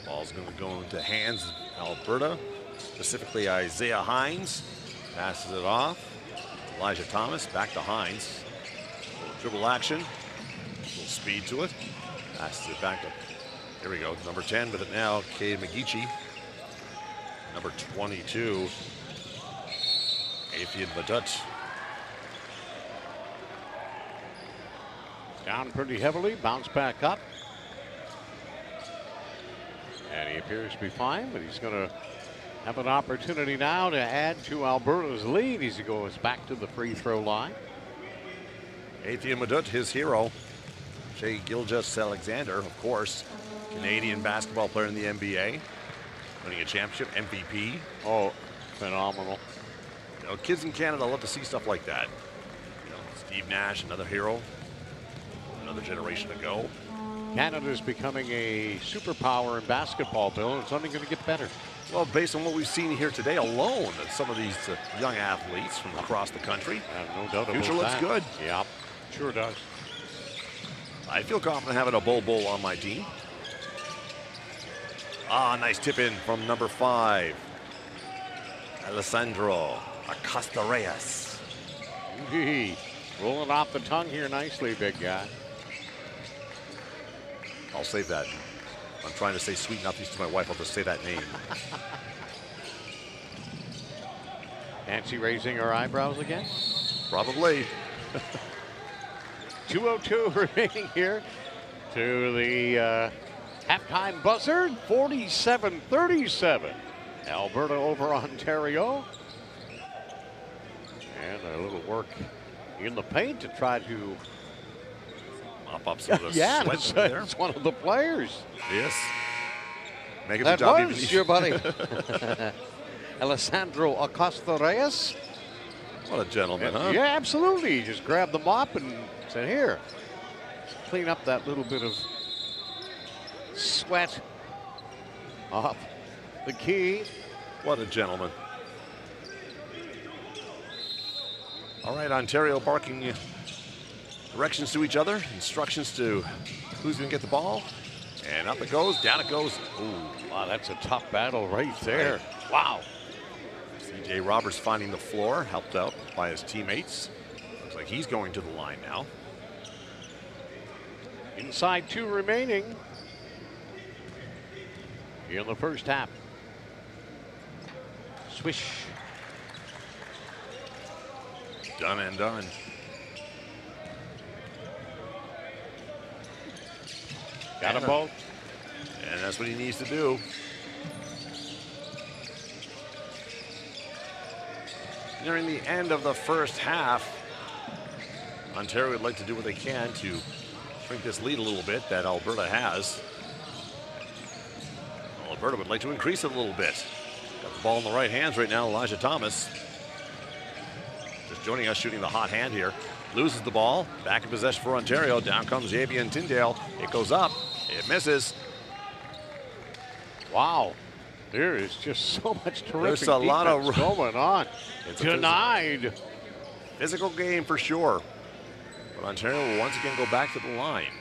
Ball's going to go into hands of Alberta, specifically Isaiah Hines. Passes it off. Elijah Thomas back to Hines. A little dribble action. A little speed to it. Passes it back to, here we go, number 10 with it now, Cade McGeechee. Number 22, Afian Madut. Down pretty heavily, bounce back up. And he appears to be fine, but he's going to have an opportunity now to add to Alberta's lead as he goes back to the free throw line. Afian Madut, his hero. Shea Gilgeous-Alexander, of course, Canadian basketball player in the NBA, winning a championship, MVP. Oh, phenomenal. You know, kids in Canada love to see stuff like that. You know, Steve Nash, another hero, another generation ago. Canada's becoming a superpower in basketball, Bill, and it's only going to get better. Well, based on what we've seen here today alone, some of these young athletes from across the country. No doubt about future looks that. good. Yep, sure does. I feel confident having a bull on my team. Ah, nice tip in from number 5, Alessandro Acosta-Reyes. Rolling off the tongue here nicely, big guy. I'll save that. I'm trying to say sweet nothings to my wife. I'll just say that name. Nancy raising her eyebrows again? Probably. 2:02 remaining here to the halftime buzzer. 47-37. Alberta over Ontario. And a little work in the paint to try to mop up some of the yeah, sweat there. It's one of the players. Yes. Making That the job was even your buddy. Alessandro Acosta-Reyes. What a gentleman, huh? Yeah, absolutely. He just grabbed the mop and said, here, clean up that little bit of sweat off the key. What a gentleman. All right, Ontario barking directions to each other, instructions to who's going to get the ball. And up it goes, down it goes. Ooh, wow, that's a tough battle right there. Right. Wow. C.J. Roberts finding the floor, helped out by his teammates. Looks like he's going to the line now. Inside 2 remaining in the first half. Swish. Done and done. Got them both. And that's what he needs to do. Nearing the end of the first half, Ontario would like to do what they can to shrink this lead a little bit that Alberta has. Alberta would like to increase it a little bit. Got the ball in the right hands right now, Elijah Thomas. Just joining us, shooting the hot hand here. Loses the ball, back in possession for Ontario. Down comes Yavian Tinddale. It goes up, it misses. Wow, there is just so much terrific There's a lot of going on. It's denied. Physical game for sure. But Ontario will once again go back to the line.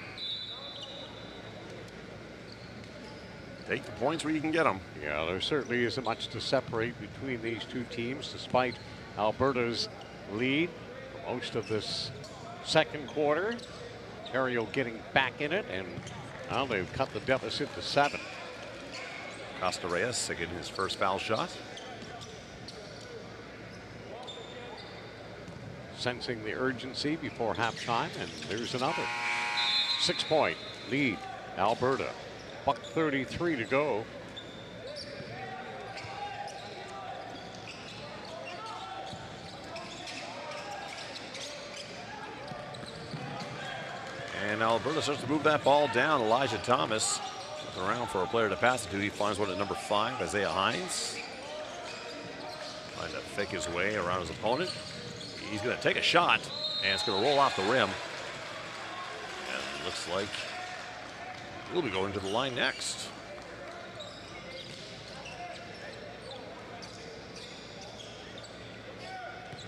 Take the points where you can get them. Yeah, there certainly isn't much to separate between these two teams, despite Alberta's lead for most of this second quarter. Ontario getting back in it, and now they've cut the deficit to 7. Acosta-Reyes getting his first foul shot. Sensing the urgency before halftime, and there's another. 6-point lead, Alberta. $1:33 to go. And Alberta starts to move that ball down. Elijah Thomas looking around for a player to pass it to. He finds one at number 5, Isaiah Hines. Trying to fake his way around his opponent. He's going to take a shot, and it's going to roll off the rim. And it looks like he'll be going to the line next.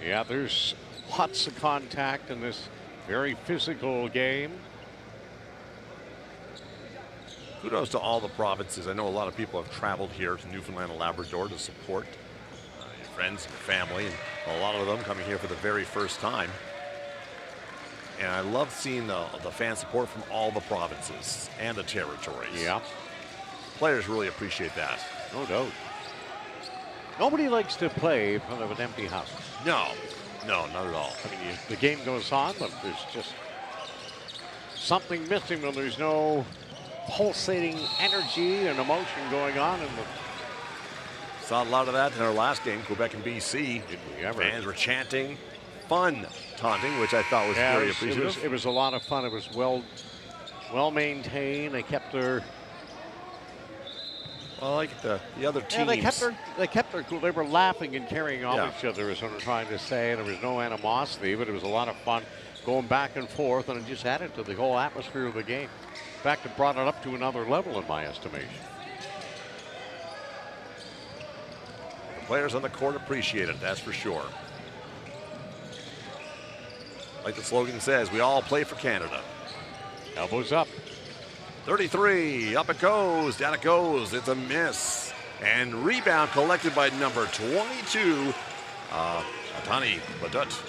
Yeah, there's lots of contact in this very physical game. Kudos to all the provinces. I know a lot of people have traveled here to Newfoundland and Labrador to support your friends and family, and a lot of them coming here for the very first time. And I love seeing the fan support from all the provinces and the territories. Yeah. Players really appreciate that. No doubt. Nobody likes to play in front of an empty house. No, not at all. I mean, the game goes on, but there's just something missing when there's no pulsating energy and emotion going on in the. Saw a lot of that in our last game, Quebec and BC. Did we ever? Fans were chanting, fun taunting, which I thought was very appreciative. It was a lot of fun. It was well maintained. They kept their. Well, like the other teams. Yeah, they kept their cool. They were laughing and carrying off each other, is what I'm trying to say. There was no animosity, but it was a lot of fun going back and forth, and it just added to the whole atmosphere of the game. In fact, it brought it up to another level in my estimation. The players on the court appreciate it, that's for sure. Like the slogan says, we all play for Canada. Elbows up. 33, up it goes, down it goes, it's a miss. And rebound collected by number 22, Atani Badut.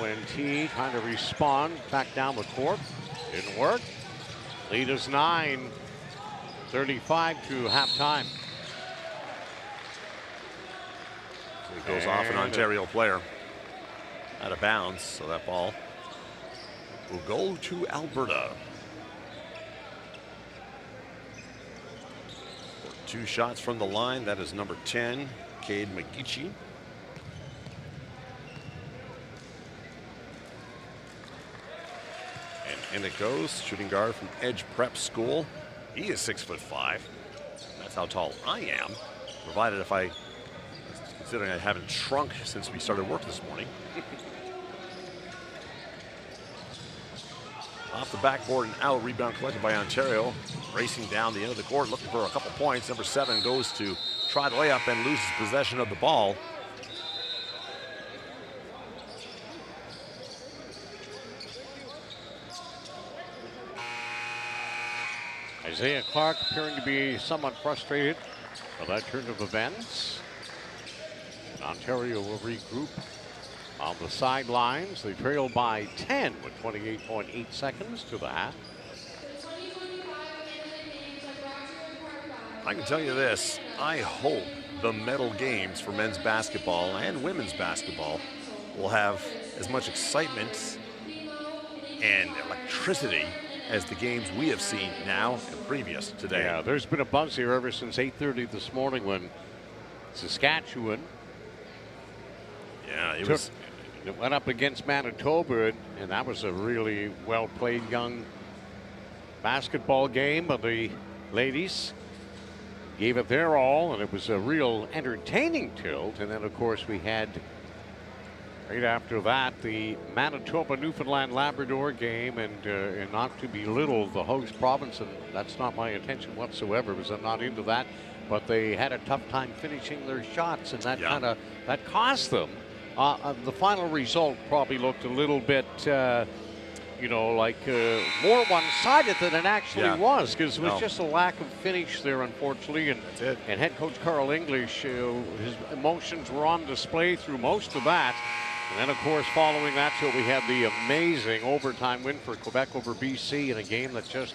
ONT trying to respond back down the court. Didn't work. Lead is 9, 35 to halftime. It goes off an Ontario player out of bounds, so that ball will go to Alberta. 2 shots from the line. That is number 10, Cade McGeechee. And in it goes, shooting guard from Edge Prep School. He is 6'5". That's how tall I am, provided considering I haven't shrunk since we started work this morning. Off the backboard and out, rebound collected by Ontario. Racing down the end of the court, looking for a couple points. Number 7 goes to try the layup and loses possession of the ball. Isaiah Clark appearing to be somewhat frustrated by that turn of events. And Ontario will regroup on the sidelines. They trail by 10 with 28.8 seconds to the half. I can tell you this, I hope the medal games for men's basketball and women's basketball will have as much excitement and electricity as the games we have seen now and previous today. Yeah, there's been a buzz here ever since 8:30 this morning when Saskatchewan it went up against Manitoba, and that was a really well-played young basketball game, but the ladies gave it their all, and it was a real entertaining tilt. And then, of course, we had right after that the Manitoba Newfoundland Labrador game, and not to belittle the host province, and that's not my intention whatsoever, because I'm not into that, but they had a tough time finishing their shots, and that that cost them. The final result probably looked a little bit, like more one-sided than it actually was, because it was just a lack of finish there, unfortunately. And head coach Carl English, his emotions were on display through most of that. And then, of course, following that, we had the amazing overtime win for Quebec over BC in a game that just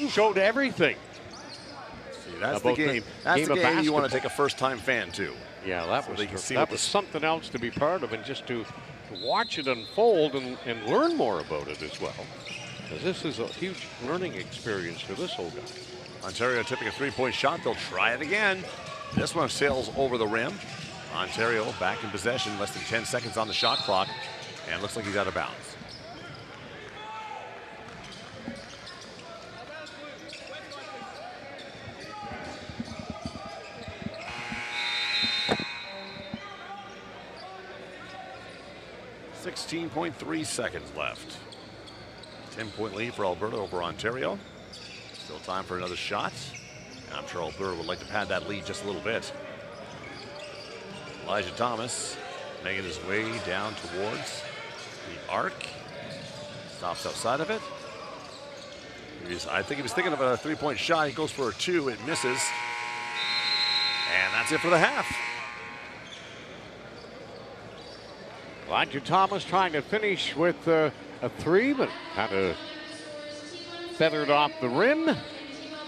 showed everything. See, that's the game. That's the game you want to take a first-time fan to. Yeah, that was something else to be part of, and just to watch it unfold and learn more about it as well. Because this is a huge learning experience for this old guy. Ontario tipping a 3-point shot. They'll try it again. This one sails over the rim. Ontario back in possession, less than 10 seconds on the shot clock, and looks like he's out of bounds. .3 seconds left. 10-point lead for Alberta over Ontario. Still time for another shot. And I'm sure Alberta would like to pad that lead just a little bit. Elijah Thomas making his way down towards the arc. Stops outside of it. I think he was thinking of a 3-point shot. He goes for a 2. It misses. And that's it for the half. Elijah Thomas trying to finish with a 3, but kind of feathered off the rim.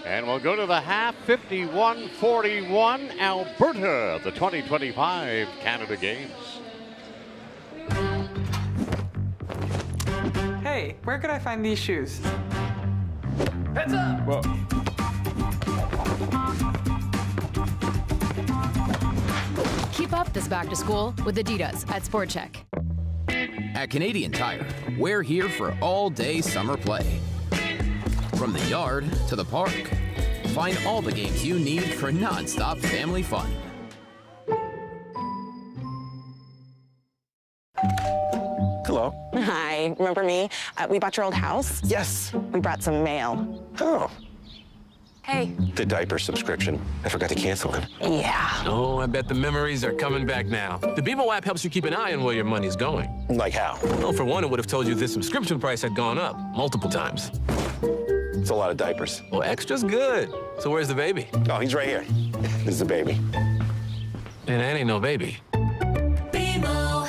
And we'll go to the half, 51-41, Alberta, the 2025 Canada Games. Hey, where could I find these shoes? Heads up! Whoa. Keep up this back to school with Adidas at Sport Check. At Canadian Tire, we're here for all-day summer play. From the yard to the park, find all the games you need for non-stop family fun. Hello. Hi, remember me? We bought your old house. Yes. We brought some mail. Oh. Hey. The diaper subscription. I forgot to cancel it. Yeah. Oh, I bet the memories are coming back now. The Bebo app helps you keep an eye on where your money's going. Like how? Well, for one, it would have told you this subscription price had gone up multiple times. It's a lot of diapers. Well, extra's good. So where's the baby? Oh, he's right here. This is the baby. And that ain't no baby. Bebo.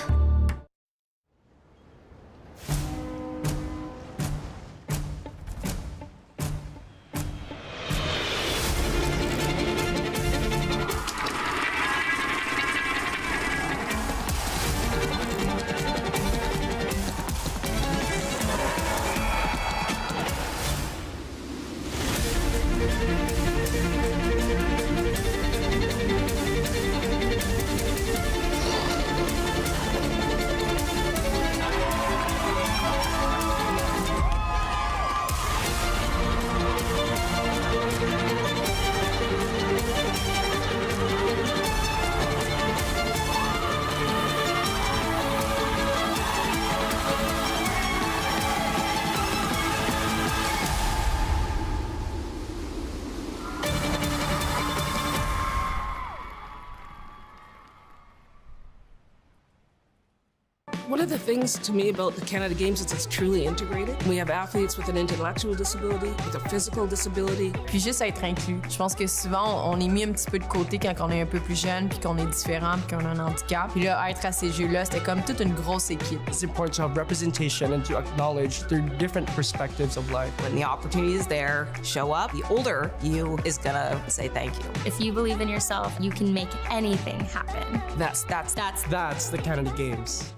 One of the things to me about the Canada Games is it's truly integrated. We have athletes with an intellectual disability, with a physical disability. Puis juste être inclus. Je pense que souvent, on est mis un petit peu de côté quand on est un peu plus jeune, puis qu'on est différent, puis qu'on a un handicap. Puis là, être à ces jeux-là, c'était comme toute une grosse équipe. It's important to have representation and to acknowledge their different perspectives of life. When the opportunity is there, show up. The older you is gonna say thank you. If you believe in yourself, you can make anything happen. That's the Canada Games.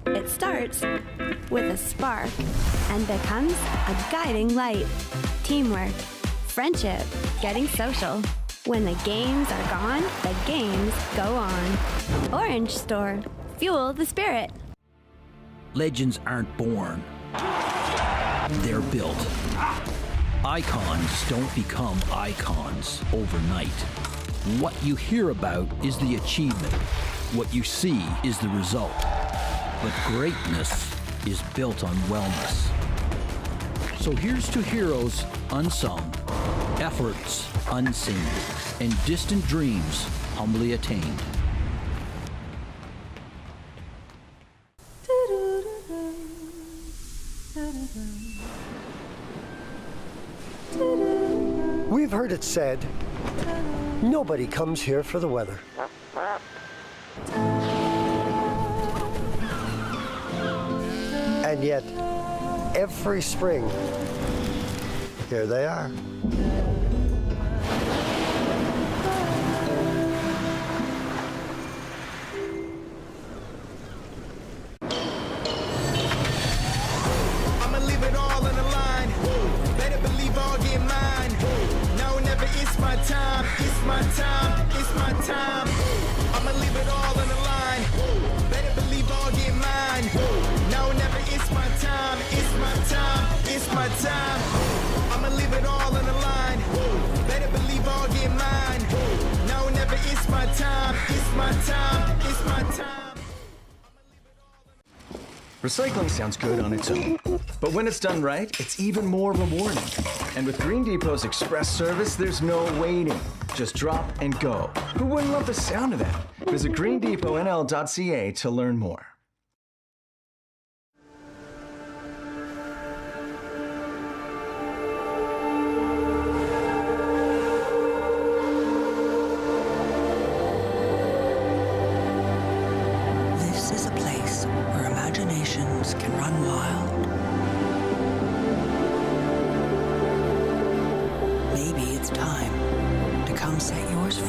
It starts with a spark and becomes a guiding light. Teamwork, friendship, getting social. When the games are gone, the games go on. Orange Store, fuel the spirit. Legends aren't born. They're built. Icons don't become icons overnight. What you hear about is the achievement. What you see is the result. But greatness is built on wellness. So here's to heroes unsung, efforts unseen, and distant dreams humbly attained. We've heard it said, nobody comes here for the weather. And yet, every spring, here they are. I'ma leave it all on the line. Better believe I'll get mine. No, never, it's my time. It's my time. It's my time. I'ma leave it all on the line. Better believe I'll get mine. No, never, it's my time. It's my time. It's my time. I'ma leave it all on the line. Better believe I'll get mine. No, never, it's my time. It's my time. It's my time. Recycling sounds good on its own, but when it's done right, it's even more rewarding. And with Green Depot's express service, there's no waiting. Just drop and go. Who wouldn't love the sound of that? Visit greendepotnl.ca to learn more. This is a place where imaginations can run wild. Maybe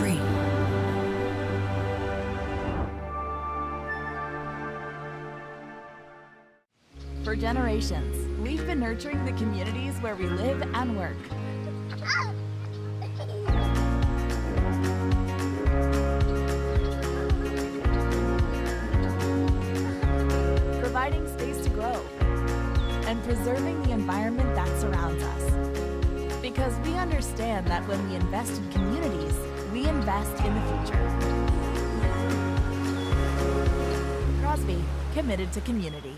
free. For generations, we've been nurturing the communities where we live and work. Providing space to grow and preserving the environment that surrounds us. Because we understand that when we invest in communities, we invest in the future. Crosby, committed to community.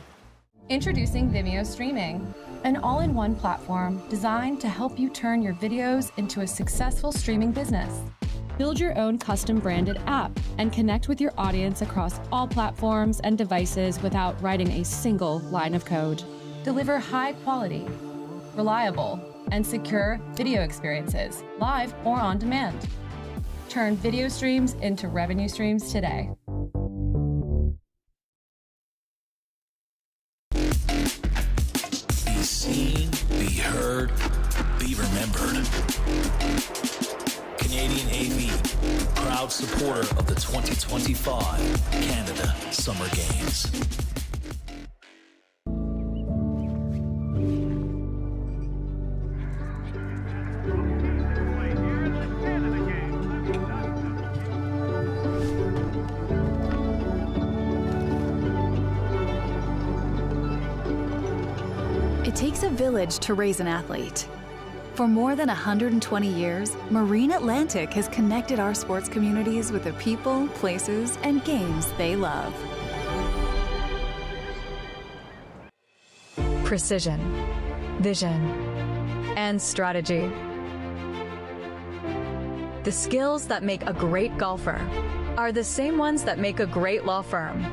Introducing Vimeo Streaming, an all-in-one platform designed to help you turn your videos into a successful streaming business. Build your own custom branded app and connect with your audience across all platforms and devices without writing a single line of code. Deliver high quality, reliable, and secure video experiences, live or on demand. Turn video streams into revenue streams today. Be seen, be heard, be remembered. Canadian AV, proud supporter of the 2025 Canada Summer Games. It takes a village to raise an athlete. For more than 120 years, Marine Atlantic has connected our sports communities with the people, places, and games they love. Precision, vision, and strategy. The skills that make a great golfer are the same ones that make a great law firm.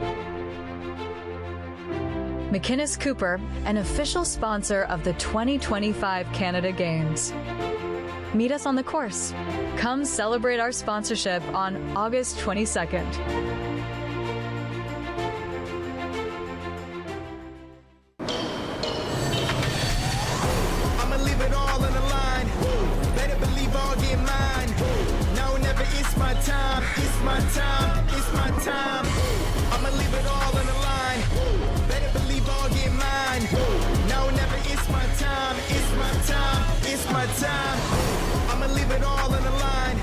McInnes Cooper, an official sponsor of the 2025 Canada Games. Meet us on the course. Come celebrate our sponsorship on August 22nd. I'ma leave it all on the line. Better believe I'll get mine. No, never, it's my time. It's my time. It's my time. I'ma leave it all on the line. Better believe I'll get mine. No, never, it's my time. It's my time. It's my time. I'ma leave it all on the line.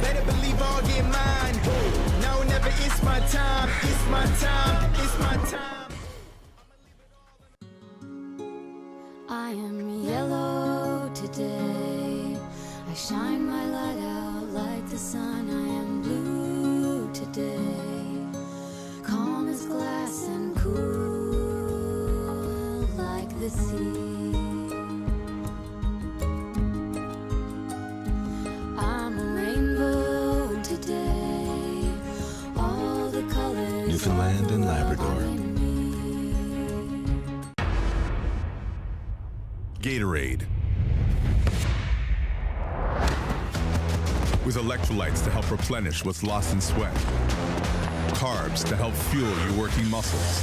Better believe I'll get mine. No, never, it's my time. It's my time. It's my time. I am yellow today. I shine my light out like the sun. I am blue today. Calm as glass and cool like the sea. I'm a rainbow today. All the colors. Newfoundland and Labrador. Gatorade. With electrolytes to help replenish what's lost in sweat. Carbs to help fuel your working muscles.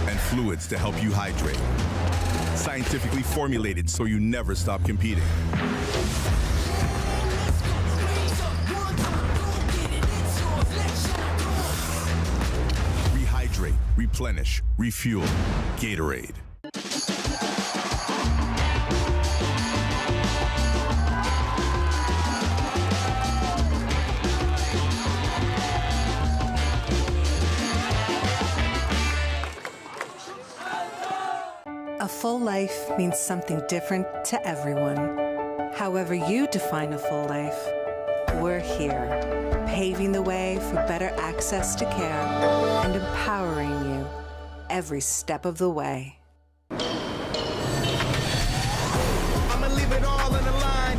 And fluids to help you hydrate. Scientifically formulated so you never stop competing. Rehydrate, replenish, refuel. Gatorade. A full life means something different to everyone. However you define a full life, we're here, paving the way for better access to care and empowering you every step of the way. I'ma leave it all on the line.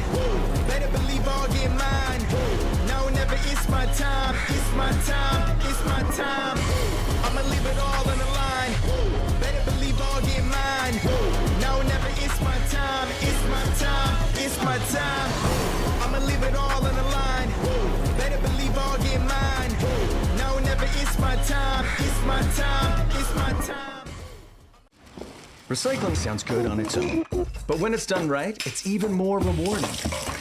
Better believe I'll get mine. No, never, it's my time. It's my time. It's my time. I'ma leave it all on the line. Better believe I'll get mine. No, never, it's my time. It's my time. It's my time. I'ma leave it all on the line. Better believe I'll get mine. No, never, it's my time. It's my time. It's my time. Recycling sounds good on its own, But when it's done right, it's even more rewarding.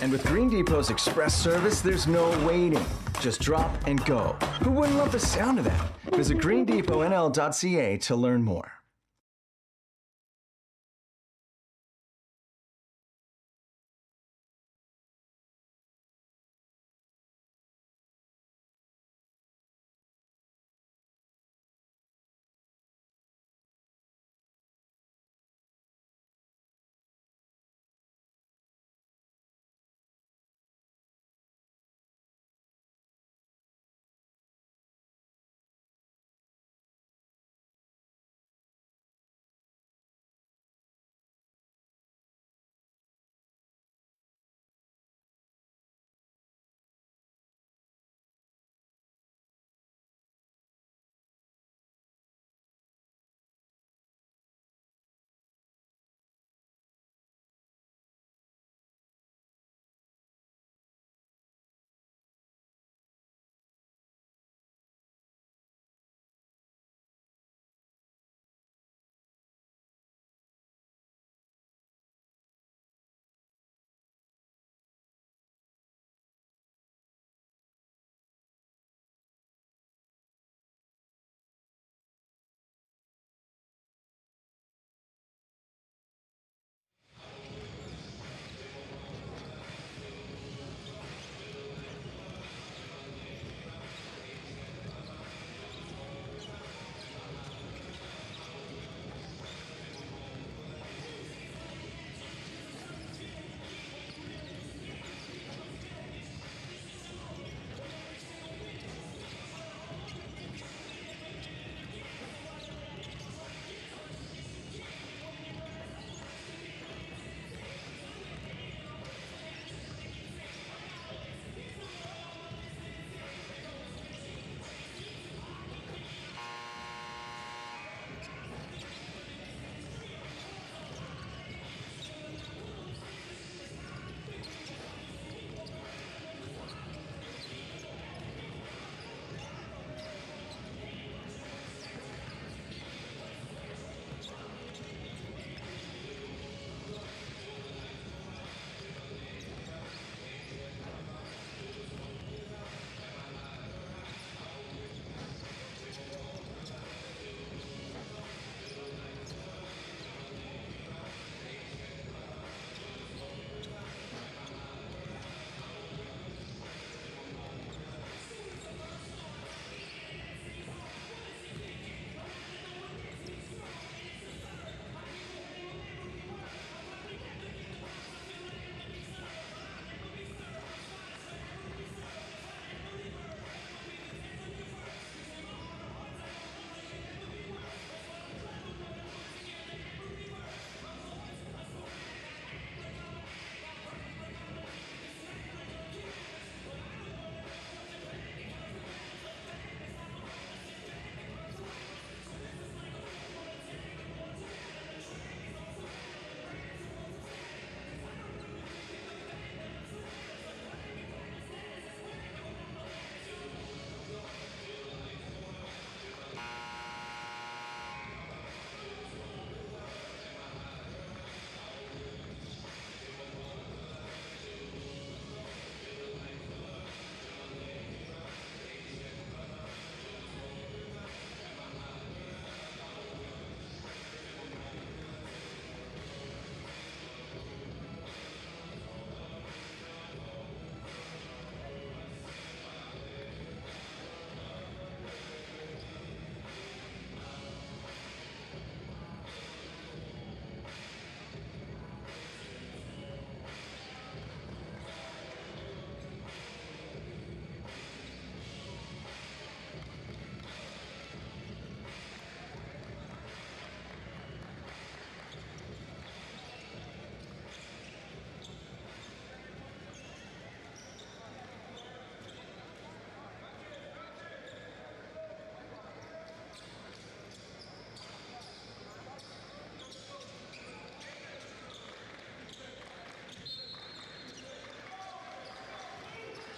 And with Green Depot's express service, there's no waiting. Just drop and go. Who wouldn't love the sound of that? Visit greendepotnl.ca to learn more.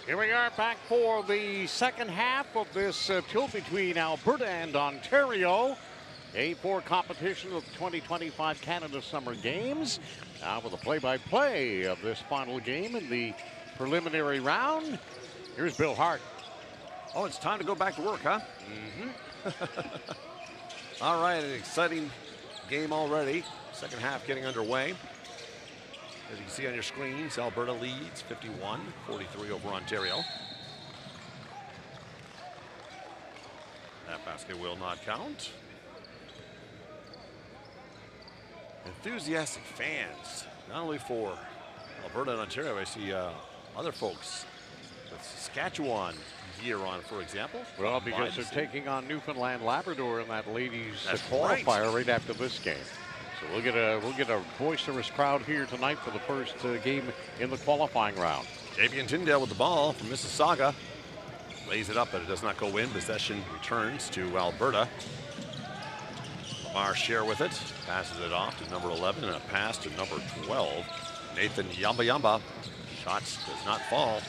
Here we are back for the second half of this tilt between Alberta and Ontario. A4 competition of the 2025 Canada Summer Games. Now with a play-by-play of this final game in the preliminary round. Here's Bill Hart. Oh, it's time to go back to work, huh? All right, an exciting game already. Second half getting underway. As you can see on your screens, Alberta leads 51-43 over Ontario. That basket will not count. Enthusiastic fans, not only for Alberta and Ontario, I see other folks with Saskatchewan gear on, for example. Well, because they're taking on Newfoundland Labrador in that ladies That's qualifier right after this game. So we'll get a boisterous crowd here tonight for the first game in the qualifying round. Javian Tinddale with the ball from Mississauga. Lays it up, but it does not go in. Possession returns to Alberta. Lamar Share with it. Passes it off to number 11 and a pass to number 12. Nathan Yamba. Shots does not fall.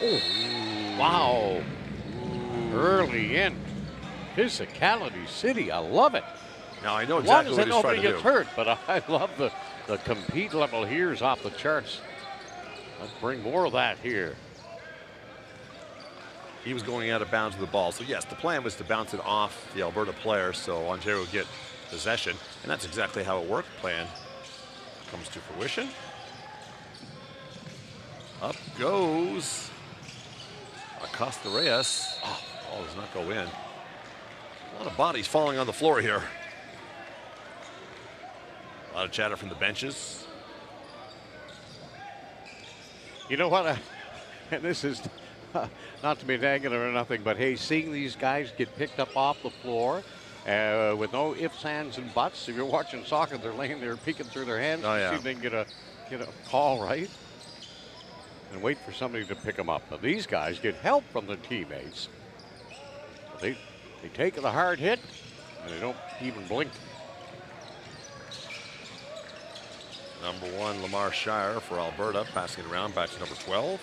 Oh, wow. Early in. Physicality City. I love it. Now, I know exactly what he's trying to do. Nobody gets hurt, but I love the compete level here is off the charts. Let's bring more of that here. He was going out of bounds with the ball. So, yes, the plan was to bounce it off the Alberta player so Ontario would get possession. And that's exactly how it worked. Plan comes to fruition. Up goes Acosta Reyes. Oh, ball does not go in. A lot of bodies falling on the floor here. A lot of chatter from the benches. You know what? And this is not to be negative or nothing, but hey, seeing these guys get picked up off the floor with no ifs, ands, and buts. If you're watching soccer, they're laying there peeking through their hands to see if they can get a call right and wait for somebody to pick them up. But these guys get help from their teammates. They take the hard hit and they don't even blink. Number 1, Lamar Shire for Alberta, passing it around back to number 12.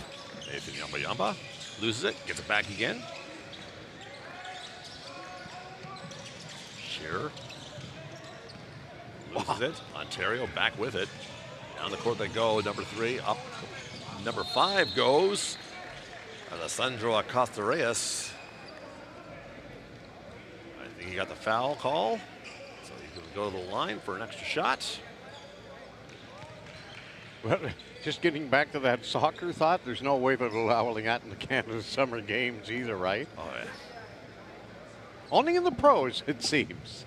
Nathan Yamba loses it, gets it back again. Shearer loses it. Ontario back with it. Down the court they go. Number 3 up. Number 5 goes Alessandro Acosta Reyes. I think he got the foul call, so he's going to go to the line for an extra shot. Well, just getting back to that soccer thought, there's no way they're allowing that in the Canada Summer Games either, right? Oh, yeah. Only in the pros, it seems.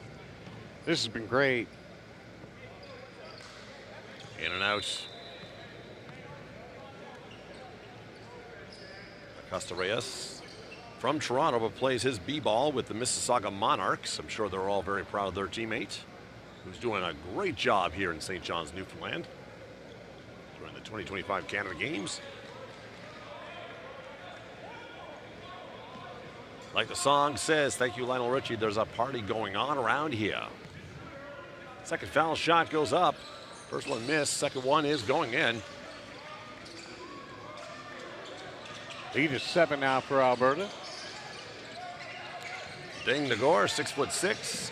This has been great. In and out. Acosta Reyes from Toronto, but plays his B-ball with the Mississauga Monarchs. I'm sure they're all very proud of their teammate, who's doing a great job here in St. John's, Newfoundland, during the 2025 Canada Games. Like the song says, thank you, Lionel Richie, there's a party going on around here. Second foul shot goes up. First one missed, second one is going in. Lead is 7 now for Alberta. Deng Nagore, 6'6",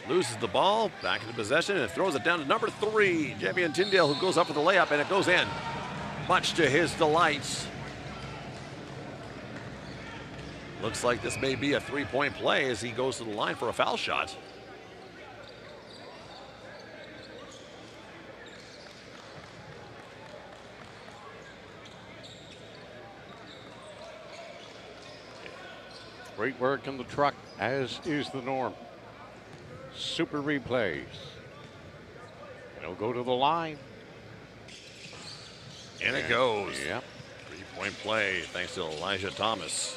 loses the ball, back into possession, and throws it down to number 3, Javian Tinddale, who goes up for the layup, and it goes in, much to his delight. Looks like this may be a three-point play as he goes to the line for a foul shot. Great work in the truck, as is the norm. Super replays. They'll go to the line. And it goes. Yep. Three-point play thanks to Elijah Thomas.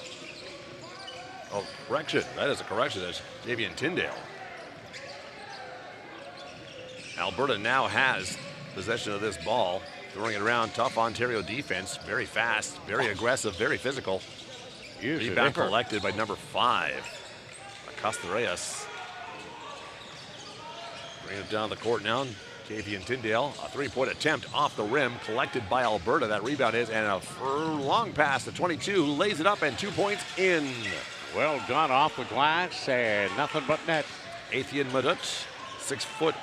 Oh, correction. That is a correction. That's Javian Tinddale. Alberta now has possession of this ball. Throwing it around. Tough Ontario defense. Very fast, very aggressive, very physical. Rebound collected by number 5, Acosta Reyes. Bring it down the court now. Javian Tinddale, a three-point attempt off the rim, collected by Alberta. That rebound is, and a long pass to 22, who lays it up, and 2 points in. Well done off the glass and nothing but net. Etienne Madut, 6'8".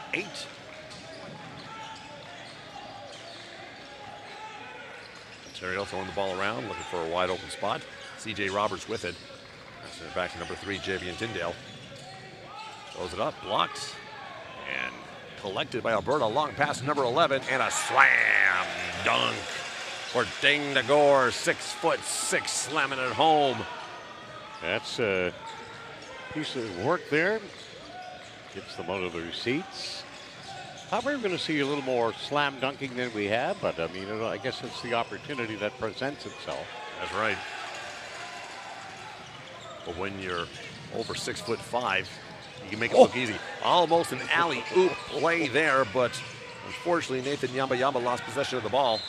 Ontario throwing the ball around, looking for a wide open spot. C.J. Roberts with it. Passing it back to number 3, Javian Tinddale. Throws it up, blocked, and collected by Alberta. Long pass to number 11, and a slam dunk for Deng Nagore, 6'6", slamming it home. That's a piece of work there. Gets them out of their seats. Thought we were going to see a little more slam dunking than we have, but I mean, I guess it's the opportunity that presents itself. That's right. But when you're over 6'5", you can make it look easy. Almost an alley-oop play there, but unfortunately Nathan Yamba lost possession of the ball.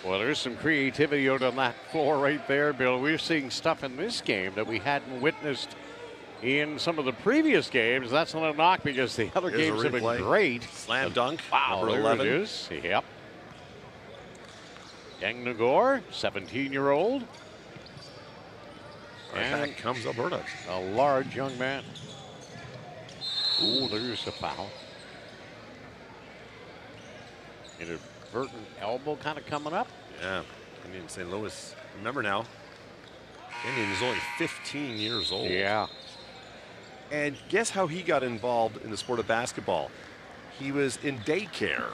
Well, there's some creativity out on that floor right there, Bill. We're seeing stuff in this game that we hadn't witnessed in some of the previous games. That's not a knock because the other games have been great. Slam dunk. Wow, number there 11. it is. Yep. Deng Nagore, 17-year-old. And back comes Alberta. A large young man. Ooh, there's a foul. Inadvertent elbow kind of coming up. Yeah, Indian St. Louis. Remember now, Indian is only 15 years old. Yeah. And guess how he got involved in the sport of basketball? He was in daycare,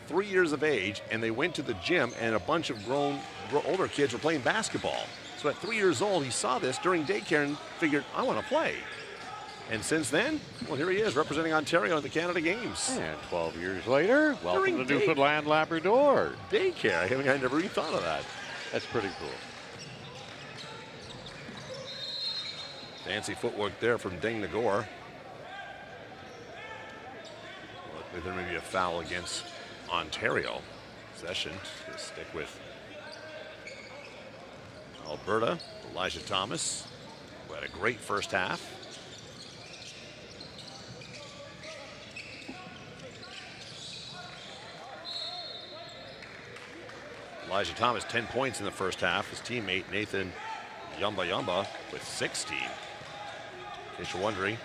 3 years of age, and they went to the gym, and a bunch of older kids were playing basketball. So at 3 years old, he saw this during daycare and figured, I want to play. And since then, well, here he is representing Ontario at the Canada Games. And 12 years later, welcome to Newfoundland Labrador. Daycare. I never even thought of that. That's pretty cool. Fancy footwork there from Deng Nagore. Luckily, there may be a foul against Ontario. Possession to stick with Alberta. Elijah Thomas, who had a great first half. Elijah Thomas, 10 points in the first half. His teammate, Nathan Yamba with 16. In case you're wondering,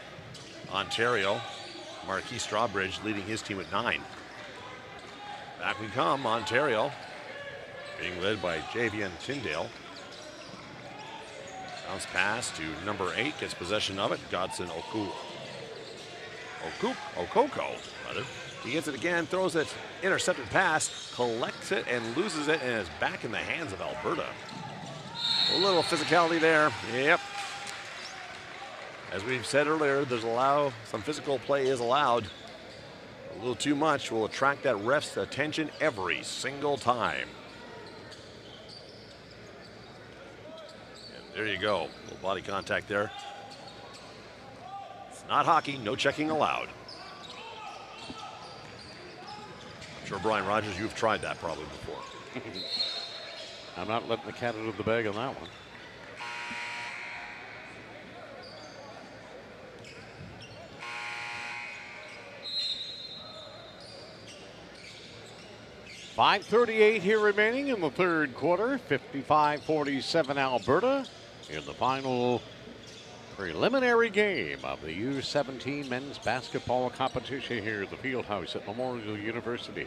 Ontario, Marquis Strawbridge leading his team with 9. Back we come, Ontario, being led by Javian Tinddale. Bounce pass to number 8, gets possession of it. Godson Okoko, rather. He gets it again, throws it, intercepted pass, collects it and loses it, and is back in the hands of Alberta. A little physicality there. Yep. As we've said earlier, some physical play is allowed. A little too much will attract that ref's attention every single time. And there you go. A little body contact there. It's not hockey, no checking allowed. I'm sure, Brian Rogers, you've tried that probably before. I'm not letting the cat out of the bag on that one. .538 here remaining in the third quarter. 55-47 Alberta in the final preliminary game of the U17 men's basketball competition here at the Fieldhouse at Memorial University.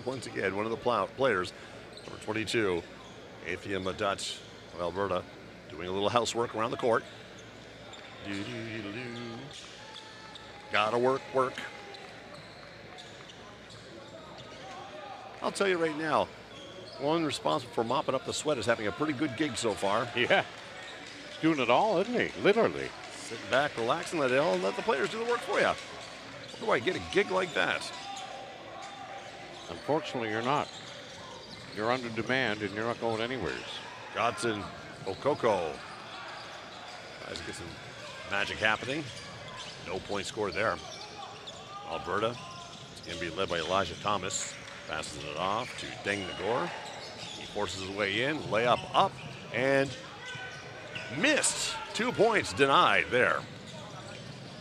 Once again, one of the players, number 22, Etienne Madut of Alberta, doing a little housework around the court. Gotta work. I'll tell you right now, one responsible for mopping up the sweat is having a pretty good gig so far. Yeah, he's doing it all, isn't he? Literally. Sitting back, relaxing, let the players do the work for you. How do I get a gig like that? Unfortunately, you're not. You're under demand and you're not going anywhere. Godson Okoko tries to get some magic happening. No point scored there. Alberta is going to be led by Elijah Thomas. Passes it off to Deng Nagore. He forces his way in, layup up, and missed. 2 points denied there.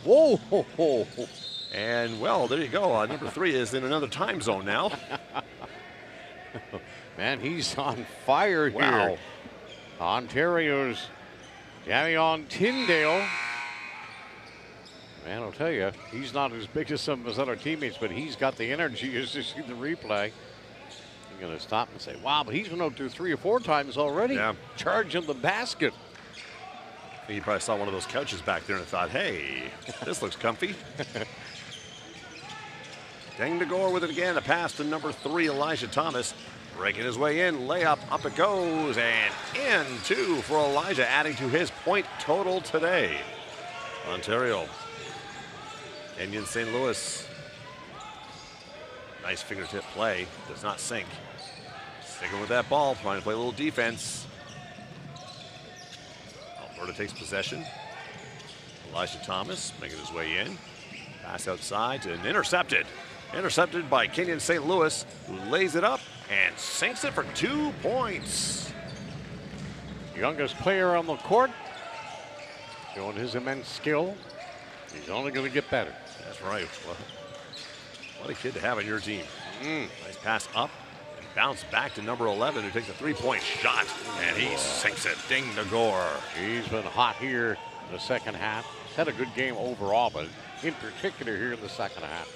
Whoa! And, well, there you go. Number 3 is in another time zone now. Man, he's on fire wow. here. Ontario's Davion Tinddale. Man, I'll tell you, he's not as big as some of his other teammates, but he's got the energy as you see the replay. I'm going to stop and say, wow, but he's been out there 3 or 4 times already. Yeah. Charging the basket. I think he probably saw one of those couches back there and thought, hey, this looks comfy. Deng Nagore with it again. A pass to number 3, Elijah Thomas. Breaking his way in. Layup. Up it goes. And in 2 for Elijah, adding to his point total today. Ontario. Kenyon St. Louis. Nice fingertip play. Does not sink. Sticking with that ball. Trying to play a little defense. Alberta takes possession. Elijah Thomas making his way in. Pass outside and intercepted. Intercepted by Kenyon St. Louis, who lays it up and sinks it for 2 points. Youngest player on the court, showing his immense skill. He's only going to get better. That's right. Well, what a kid to have on your team. Nice pass up and bounce back to number 11, who takes a 3-point shot, and he sinks it. Deng Nagore. He's been hot here in the second half. He's had a good game overall, but in particular here in the second half.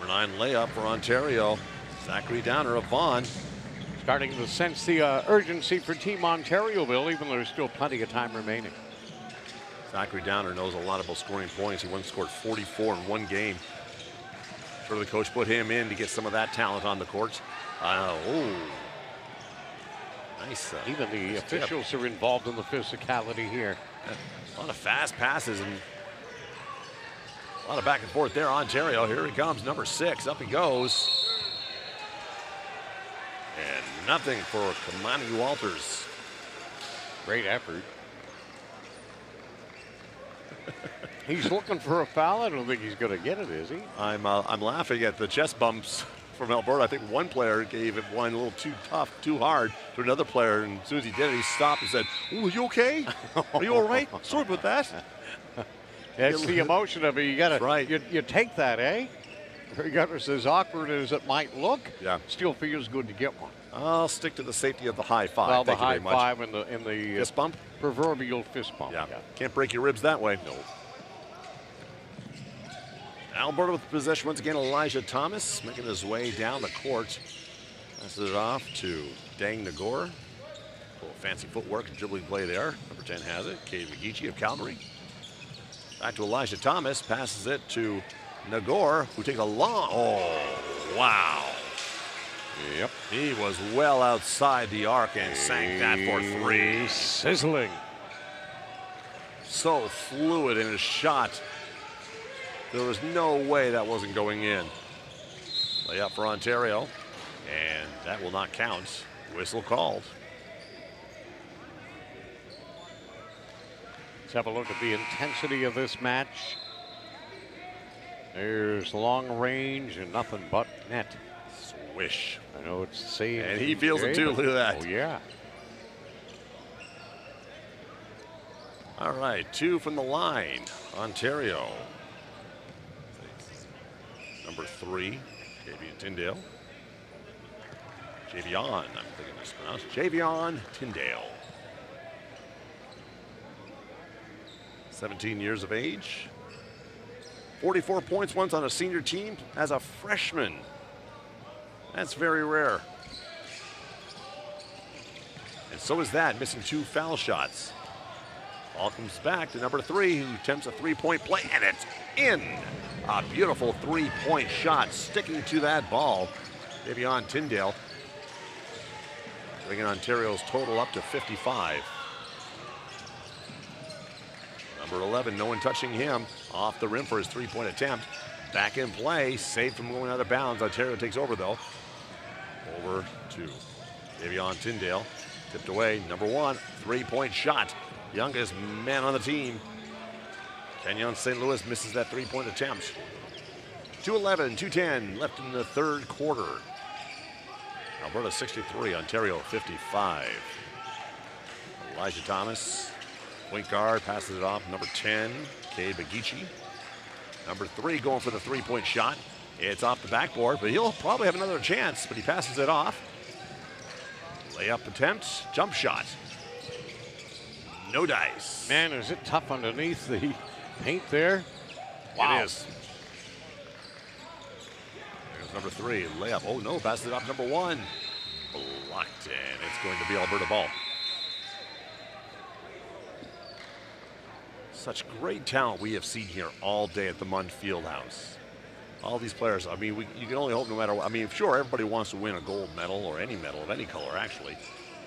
Number 9 layup for Ontario. Zachary Downer of Vaughan. Starting to sense the urgency for Team Ontario, Bill, even though there's still plenty of time remaining. Zachary Downer knows a lot about scoring points. He once scored 44 in 1 game. Sure, the coach put him in to get some of that talent on the court. Nice. Even the officials are involved in the physicality here. A lot of fast passes and a lot of back and forth there. Ontario, here he comes, number 6. Up he goes. And nothing for Kamani Walters. Great effort. He's looking for a foul. I don't think he's going to get it, is he? I'm laughing at the chest bumps from Alberta. I think one player gave it one a little too tough, too hard to another player, and as soon as he did it, he stopped and said, "Oh, are you okay? Are you all right? Sorry about that." That's the emotion of it. You got to, you take that, eh? Regardless as awkward as it might look, still feels good to get one. I'll stick to the safety of the high five. Well, Thank the high you very five much. and the fist bump, proverbial fist bump. Yeah. Can't break your ribs that way. No. Alberta with possession once again. Elijah Thomas making his way down the court. Passes it off to Deng Nagore. A little fancy footwork and dribbling play there. Number 10 has it. Kate McGeechee of Calgary. Back to Elijah Thomas. Passes it to Nagore, who takes a long. Oh, wow. Yep. He was well outside the arc and sank that for 3. Sizzling. So fluid in his shot. There was no way that wasn't going in. Layup for Ontario, and that will not count. Whistle called. Let's have a look at the intensity of this match. There's long range and nothing but net. Swish. I know it's the same. And he feels it too. Look at that. Oh, yeah. All right, 2 from the line. Ontario. Number 3, Javion Tinddale. Javion, I'm thinking it's pronounced. Javion Tinddale. 17 years of age. 44 points once on a senior team as a freshman. That's very rare. And so is that, missing 2 foul shots. Ball comes back to number 3, who attempts a 3-point play, and it's in. A beautiful 3-point shot, sticking to that ball. Javion Tinddale bringing Ontario's total up to 55. Number 11, no one touching him. Off the rim for his 3-point attempt. Back in play, saved from going out of bounds. Ontario takes over, though. Over to Javion Tinddale. Tipped away, number 1, 3-point shot. Youngest man on the team. Kenyon St. Louis misses that 3-point attempt. 2:11, 2:10 left in the third quarter. Alberta 63, Ontario 55. Elijah Thomas, point guard, passes it off. Number 10, Kade McGeechee. Number 3 going for the 3-point shot. It's off the backboard, but he'll probably have another chance, but he passes it off. Layup attempt, jump shot. No dice. Man, is it tough underneath the paint there? Wow. It is. There's number 3, layup. Oh no, passes it off number 1. Blocked, and it's going to be Alberta ball. Such great talent we have seen here all day at the Munn Fieldhouse. All these players, I mean, you can only hope no matter what. I mean, sure, everybody wants to win a gold medal or any medal of any color, actually.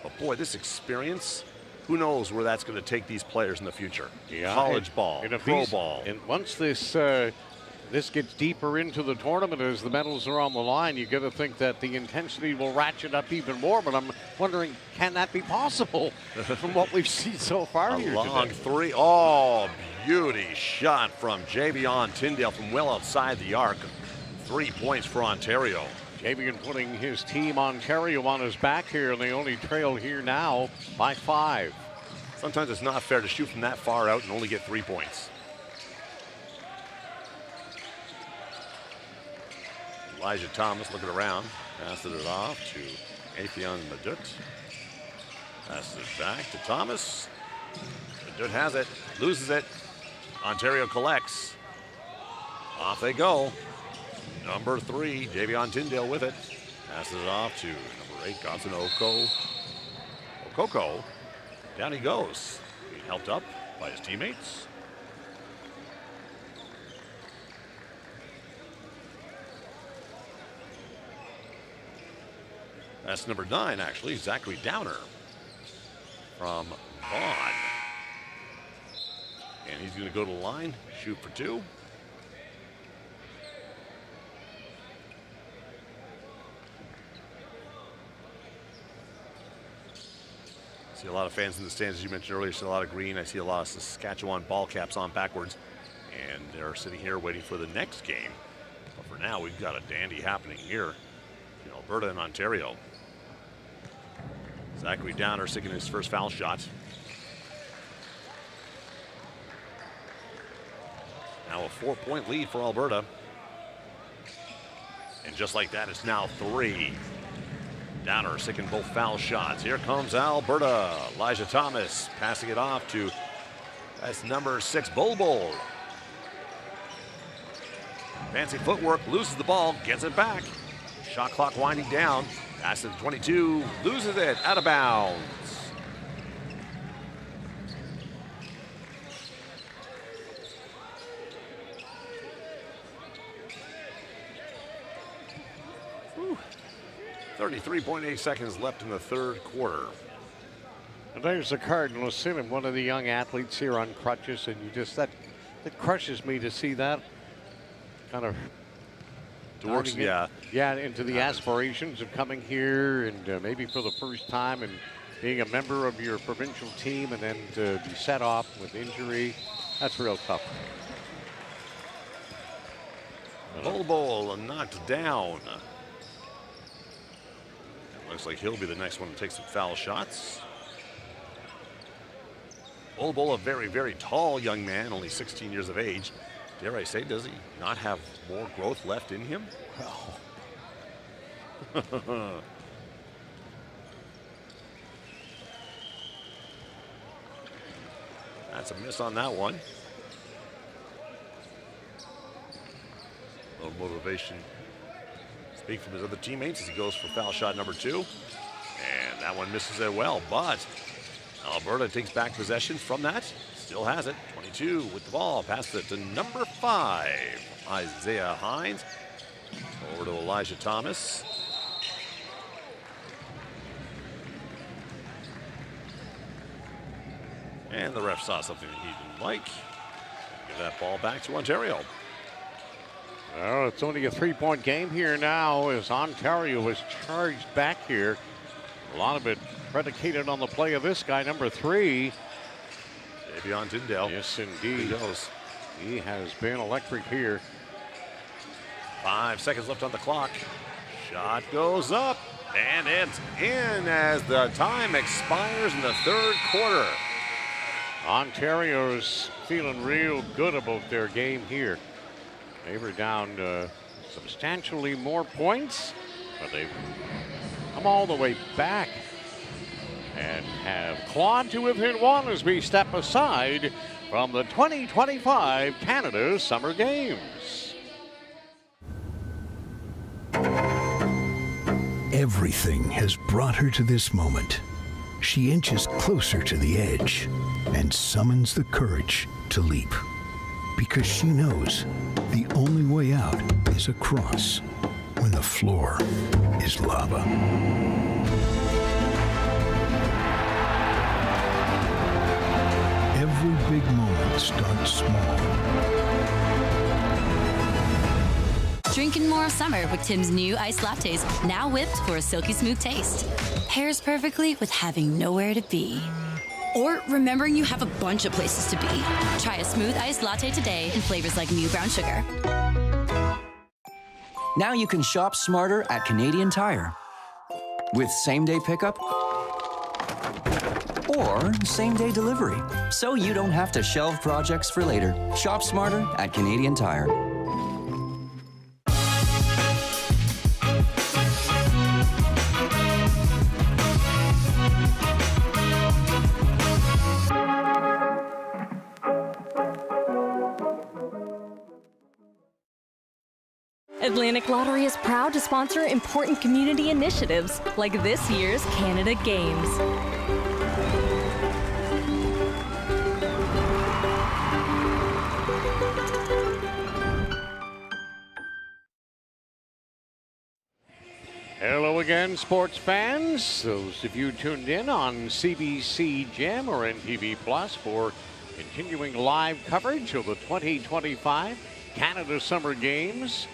But boy, this experience, who knows where that's going to take these players in the future. Yeah, college ball, pro ball. And once this gets deeper into the tournament as the medals are on the line, you got to think that the intensity will ratchet up even more. But I'm wondering, can that be possible from what we've seen so far here today? Long 3. Oh, beauty shot from Javion Tinddale from well outside the arc. 3 points for Ontario. Javion putting his team Ontario on his back here, and they only trail here now by 5. Sometimes it's not fair to shoot from that far out and only get 3 points. Elijah Thomas looking around, passes it off to Afion Madut. Passes it back to Thomas. Madut has it, loses it. Ontario collects. Off they go. Number 3, Javion Tinddale with it. Passes it off to number 8, Godson Okoko. Down he goes. Being helped up by his teammates. That's number 9, actually, Zachary Downer from Vaughan. And he's going to go to the line, shoot for 2. See a lot of fans in the stands, as you mentioned earlier. See a lot of green. I see a lot of Saskatchewan ball caps on backwards. And they're sitting here waiting for the next game. But for now, we've got a dandy happening here in Alberta and Ontario. Zachary Downer sticking his first foul shot. Now a 4-point lead for Alberta. And just like that, it's now 3. Downer sticking both foul shots. Here comes Alberta. Elijah Thomas passing it off to, that's number 6, Bulbul. Fancy footwork, loses the ball, gets it back. Shot clock winding down. Passes to 22, loses it, out of bounds. Whew. 33.8 seconds left in the third quarter. And there's the Cardinal sitting, one of the young athletes here on crutches, and you just, that crushes me to see that kind of works, yeah, into the aspirations of coming here and maybe for the first time and being a member of your provincial team, and then to be set off with injury. That's real tough. Bulbul knocked down. Looks like he'll be the next one to take some foul shots. Bulbul, a very, very tall young man, only 16 years of age. Dare I say, does he not have more growth left in him? Well. That's a miss on that one. A little motivation. Speak from his other teammates as he goes for foul shot number 2. And that one misses it well, but Alberta takes back possession from that. Still has it. 22 with the ball. Passes it to number 5, Isaiah Hines. Over to Elijah Thomas. And the ref saw something that he didn't like. Give that ball back to Ontario. Well, it's only a 3-point game here now as Ontario is charged back here. A lot of it predicated on the play of this guy, number 3. Javion Tinddale. Yes, indeed. He goes. He has been electric here. 5 seconds left on the clock. Shot goes up, and it's in as the time expires in the third quarter. Ontario's feeling real good about their game here. They were down substantially more points, but they've come all the way back and have clawed to within one as we step aside from the 2025 Canada Summer Games. Everything has brought her to this moment. She inches closer to the edge and summons the courage to leap. Because she knows the only way out is across when the floor is lava. Every big moment starts small. Drinking more summer with Tim's new iced lattes, now whipped for a silky smooth taste. Pairs perfectly with having nowhere to be. Or remembering you have a bunch of places to be. Try a smooth iced latte today in flavors like new brown sugar. Now you can shop smarter at Canadian Tire. With same-day pickup or same-day delivery. So you don't have to shelve projects for later. Shop smarter at Canadian Tire. Atlantic Lottery is proud to sponsor important community initiatives like this year's Canada Games. Hello again, sports fans. Those of you tuned in on CBC Gem or NTV Plus for continuing live coverage of the 2025 Canada Summer Games.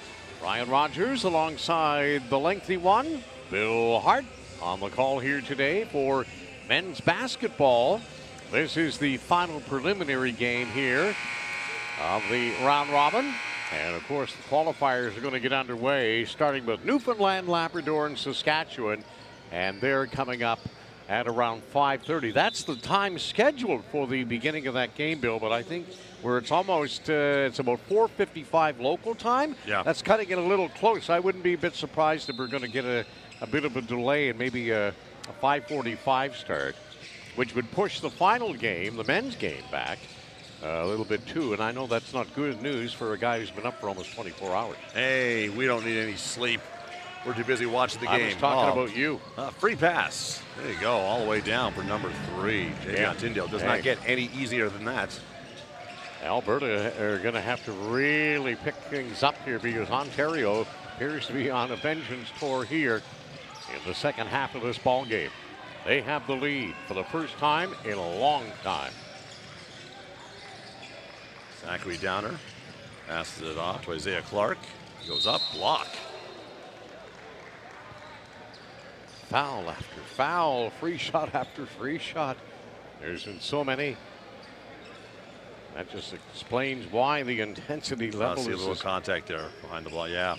Ryan Rogers alongside the lengthy one, Bill Hart, on the call here today for men's basketball. This is the final preliminary game here of the round robin. And of course, the qualifiers are going to get underway, starting with Newfoundland Labrador and Saskatchewan. And they're coming up at around 5:30. That's the time scheduled for the beginning of that game, Bill. But I think where it's almost, it's about 4:55 local time. Yeah. That's cutting it a little close. I wouldn't be a bit surprised if we're going to get a bit of a delay and maybe a 5:45 start, which would push the final game, the men's game, back a little bit too. And I know that's not good news for a guy who's been up for almost 24 hours. Hey, we don't need any sleep. We're too busy watching the game. I was talking about you. Free pass. There you go, all the way down for number 3. J.J. Tinddale does not get any easier than that. Alberta are going to have to really pick things up here because Ontario appears to be on a vengeance tour here in the second half of this ball game. They have the lead for the first time in a long time. Zachary Downer passes it off to Isaiah Clark. He goes up, block. Foul after foul, free shot after free shot. There's been so many. That just explains why the intensity level See a is little this. contact there behind the ball. Yeah.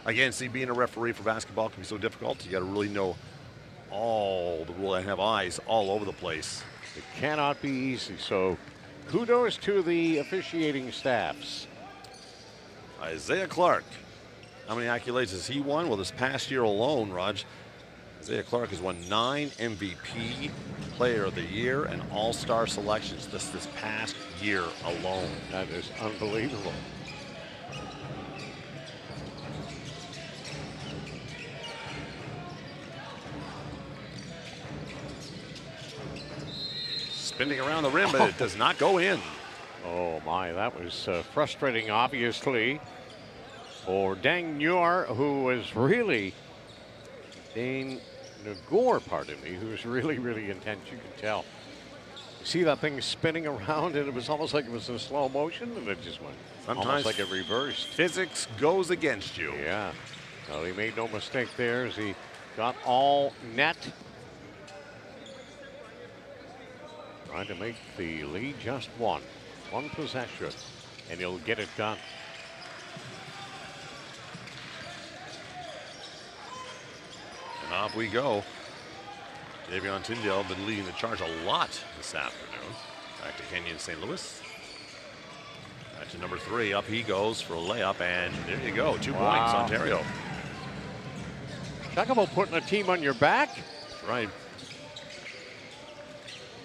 Again, see, being a referee for basketball can be so difficult. You got to really know all the rules and have eyes all over the place. It cannot be easy. So kudos to the officiating staffs. Isaiah Clark. How many accolades has he won? Well, this past year alone, Raj, Isaiah Clark has won 9 MVP, Player of the Year, and All-Star selections this past year alone. That is unbelievable. Spinning around the rim, but it does not go in. Oh my, that was frustrating, obviously, for Deng Nagore, who was really Deng Nagore, pardon me, who was really, really intense. You could tell. You see that thing spinning around, and it was almost like it was in slow motion, and it just went almost like it reversed. Physics goes against you. Yeah. Well, he made no mistake there as he got all net. Trying to make the lead just one possession, and he'll get it done. And off we go. Davion Tinddale been leading the charge a lot this afternoon. Back to Kenyon St. Louis. Back to number 3. Up he goes for a layup, and there you go. 2 points, Ontario. Talk about putting a team on your back. That's right.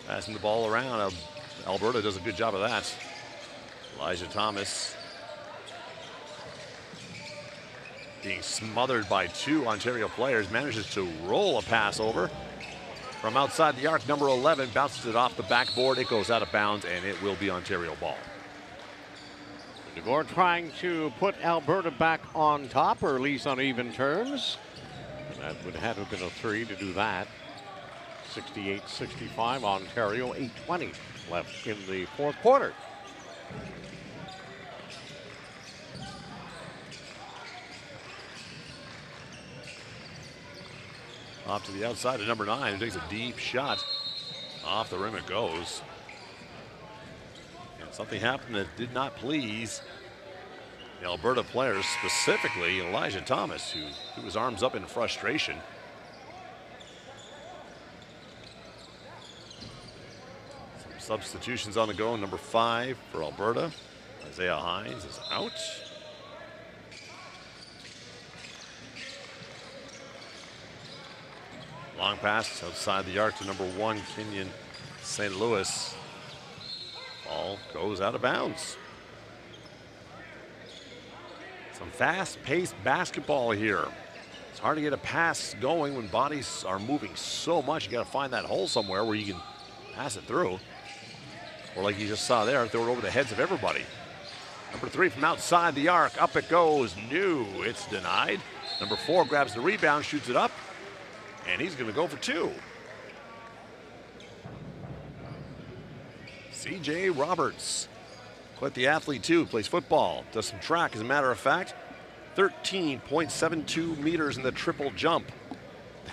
Passing the ball around. Alberta does a good job of that. Elijah Thomas being smothered by 2 Ontario players, manages to roll a pass over from outside the arc. Number 11 bounces it off the backboard. It goes out of bounds, and it will be Ontario ball. Nagore trying to put Alberta back on top, or at least on even terms. And that would have been a 3 to do that. 68-65, Ontario, 8:20 left in the fourth quarter. Off to the outside of number 9, who takes a deep shot. Off the rim it goes. And something happened that did not please the Alberta players, specifically Elijah Thomas, who threw his arms up in frustration. Some substitutions on the go. Number 5 for Alberta, Isaiah Hines, is out. Long pass outside the arc to number 1, Kenyon St. Louis. Ball goes out of bounds. Some fast-paced basketball here. It's hard to get a pass going when bodies are moving so much. You got to find that hole somewhere where you can pass it through. Or like you just saw there, throw it over the heads of everybody. Number 3 from outside the arc. Up it goes. New. It's denied. Number 4 grabs the rebound, shoots it up. And he's going to go for 2. C.J. Roberts, quite the athlete too, plays football, does some track as a matter of fact. 13.72 meters in the triple jump.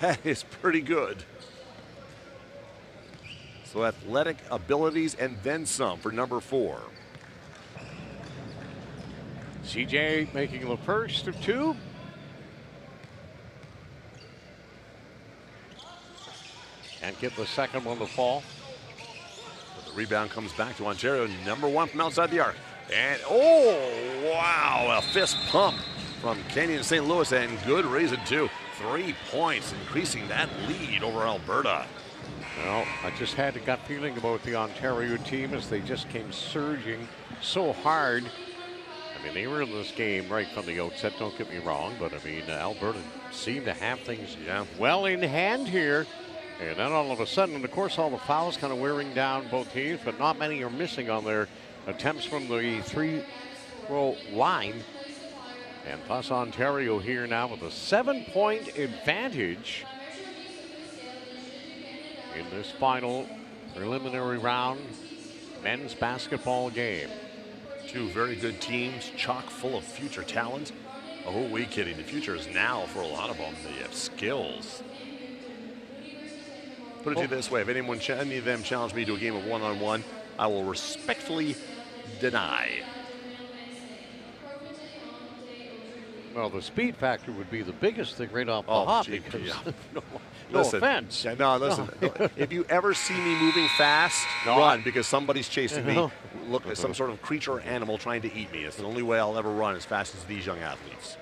That is pretty good. So athletic abilities and then some for number 4. C.J. making the first of 2. Can't get the second one to fall. But the rebound comes back to Ontario. Number 1 from outside the arc. And, oh, wow, a fist pump from Kenyon St. Louis, and good reason too. 3 points, increasing that lead over Alberta. Well, I just had a gut feeling about the Ontario team as they just came surging so hard. I mean, they were in this game right from the outset, don't get me wrong, but I mean, Alberta seemed to have things well in hand here. And then all of a sudden, and of course, all the fouls kind of wearing down both teams, but not many are missing on their attempts from the 3-row line. And plus, Ontario here now with a 7-point advantage in this final preliminary round men's basketball game. 2 very good teams, chock full of future talent. Oh, who are we kidding? The future is now for a lot of them. They have skills. Put it to you this way, if any of them challenge me to a game of one-on-one, I will respectfully deny. Well, the speed factor would be the biggest thing right off the hop. Gee, Because yeah. no offense. No, listen. If you ever see me moving fast, run, because somebody's chasing me. Look at some sort of creature or animal trying to eat me. It's the only way I'll ever run as fast as these young athletes.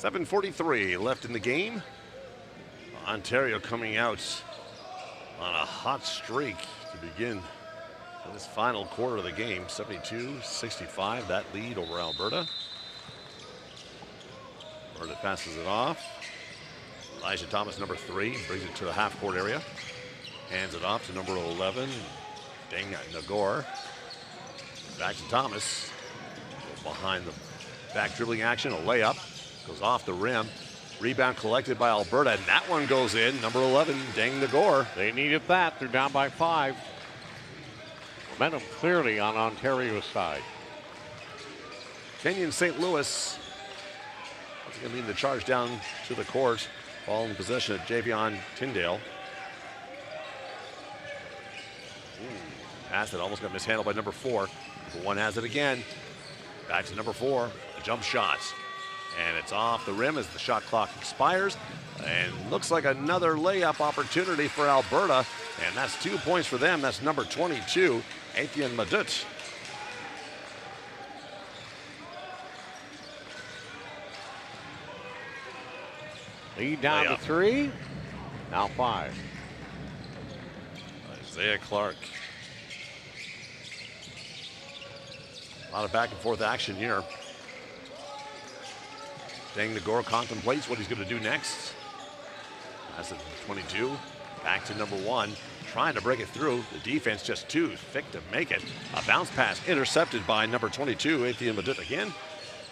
.7:43 left in the game. Ontario coming out on a hot streak to begin this final quarter of the game. 72-65, that lead over Alberta. Alberta passes it off. Elijah Thomas, number 3, brings it to the half-court area. Hands it off to number 11, Deng Nagore. Back to Thomas. Behind the back dribbling action, a layup. Goes off the rim. Rebound collected by Alberta, and that one goes in. Number 11, Deng Nagore. They needed that. They're down by 5. Momentum clearly on Ontario's side. Kenyon St. Louis going to lead the charge down to the court. Ball in possession of Javion Tinddale. Pass that almost got mishandled by number 4. Number 1 has it again. Back to number 4. A jump shot. And it's off the rim as the shot clock expires. And looks like another layup opportunity for Alberta. And that's 2 points for them. That's number 22, Etienne Madut. Lead down to 3. Now 5. Isaiah Clark. A lot of back and forth action here. Deng Nagore contemplates what he's going to do next. That's at 22. Back to number 1. Trying to break it through. The defense just too thick to make it. A bounce pass intercepted by number 22, Etienne Madut again.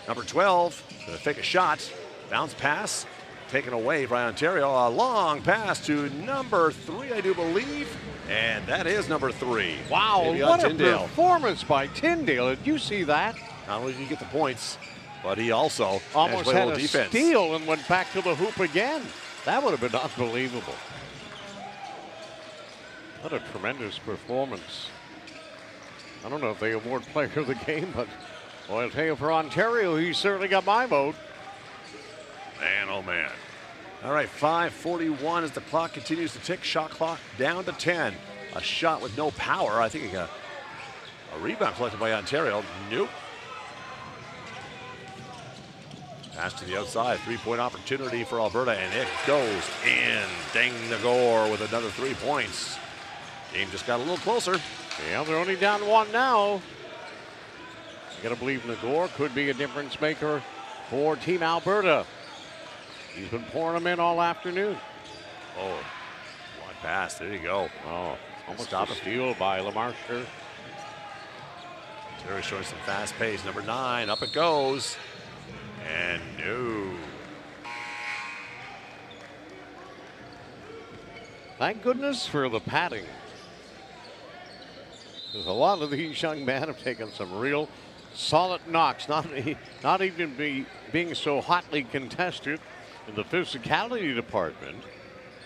Number 12, going to take a shot. Bounce pass taken away by Ontario. A long pass to number 3, I do believe. And that is number 3. Wow, Maybe what a Tinddale. performance by Tinddale. Did you see that? Not only did he get the points, but he also Almost had a defense. steal and went back to the hoop again. That would have been unbelievable. What a tremendous performance. I don't know if they award player of the game, but well, I'll tell you, for Ontario, he certainly got my vote. Man, oh man. All right, 5:41 as the clock continues to tick. Shot clock down to 10. A shot with no power. I think a rebound collected by Ontario. Nope. Pass to the outside. 3-point opportunity for Alberta, and it goes in. Deng Nagore with another 3 points. Game just got a little closer. Yeah, they're only down 1 now. I gotta believe Nagore could be a difference maker for Team Alberta. He's been pouring them in all afternoon. Oh, one pass. There you go. Oh, almost a steal by Lamarche. Terry showing some fast pace. Number 9, up it goes. And no. Thank goodness for the padding. Because a lot of these young men have taken some real solid knocks, not even being so hotly contested in the physicality department,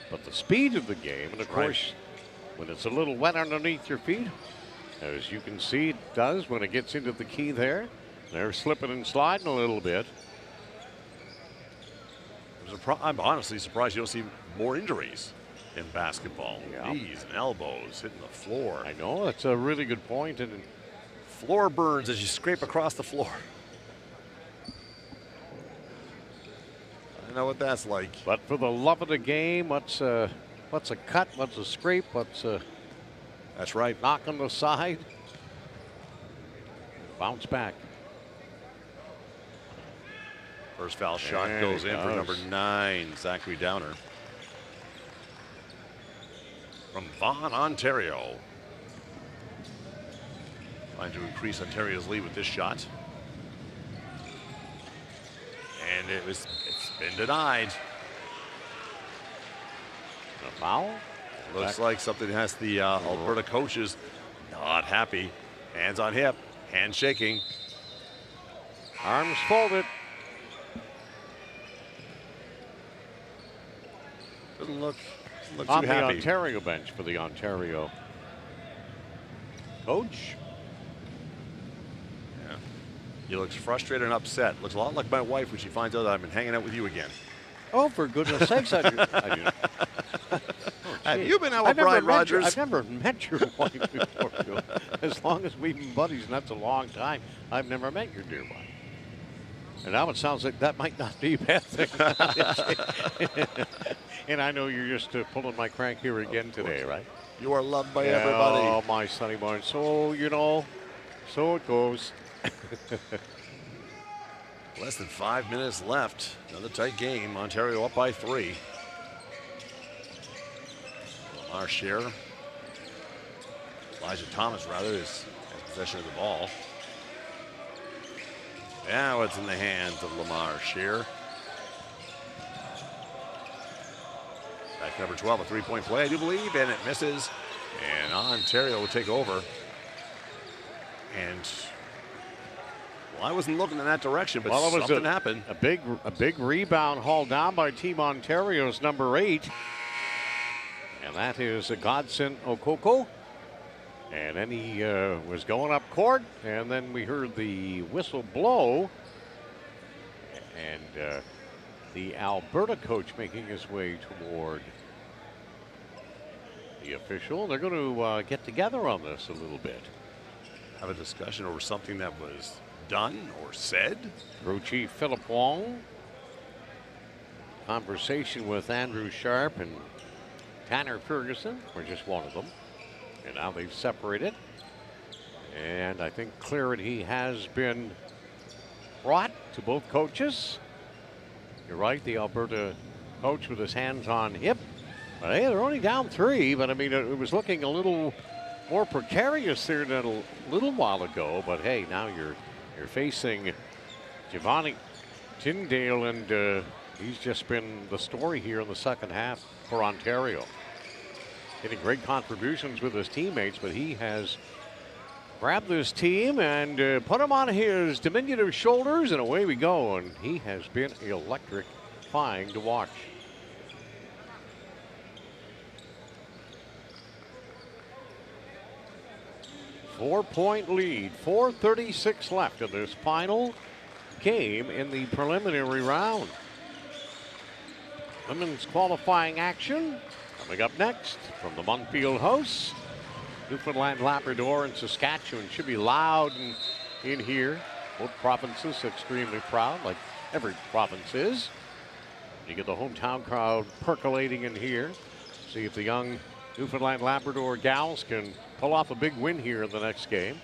but the speed of the game. And of course, when it's a little wet underneath your feet, as you can see it does when it gets into the key there, they're slipping and sliding a little bit. I'm honestly surprised you don't see more injuries in basketball. Knees and elbows hitting the floor. I know, that's a really good point. And floor burns as you scrape across the floor. I know what that's like. But for the love of the game, what's a cut, what's a scrape, what's a that's right, knock on the side, bounce back. First foul shot goes in for number 9, Zachary Downer. From Vaughan, Ontario. Trying to increase Ontario's lead with this shot. And it's been denied. A foul? Looks like something has the Alberta coaches not happy. Hands on hip, hand shaking. Arms folded. Doesn't look on too the happy. Ontario bench for the Ontario coach. Yeah. He looks frustrated and upset. Looks a lot like my wife when she finds out that I've been hanging out with you again. Oh, for goodness sakes, I do. Oh, have you been out with Brian Rogers? I've never met your wife before. Bill. As long as we've been buddies, and that's a long time, I've never met your dear wife. And now it sounds like that might not be a bad thing. And I know you're just pulling my crank here again today, right? You are loved by everybody. Oh, my sonny boy. So, you know, so it goes. Less than 5 minutes left. Another tight game. Ontario up by 3. Lamar Scheer. Elijah Thomas, rather, has possession of the ball. Now it's in the hands of Lamar Scheer. Back number 12, a 3-point play, I do believe, and it misses. And Ontario will take over. And well, I wasn't looking in that direction, but something happened. A big rebound hauled down by Team Ontario's number 8. And that is a Godson Okoko. And then he was going up court, and then we heard the whistle blow. And the Alberta coach making his way toward the official. They're going to get together on this a little bit. Have a discussion over something that was done or said. Crew Chief Philip Wong conversation with Andrew Sharp and Tanner Ferguson, or just one of them. And now they've separated. And I think clarity has been brought to both coaches. You're right, the Alberta coach with his hands on hip. But hey, they're only down 3, but I mean, it was looking a little more precarious there than a little while ago. But hey, now you're facing Giovanni Tinddale, and he's just been the story here in the second half for Ontario. Getting great contributions with his teammates, but he has grabbed this team and put him on his diminutive shoulders, and away we go. And he has been electrifying to watch. Four-point lead, 4:36 left in this final game in the preliminary round. Women's qualifying action coming up next from the Munfield house. Newfoundland Labrador and Saskatchewan. Should be loud in here. Both provinces extremely proud, like every province is. You get the hometown crowd percolating in here. See if the young Newfoundland Labrador gals can pull off a big win here in the next game.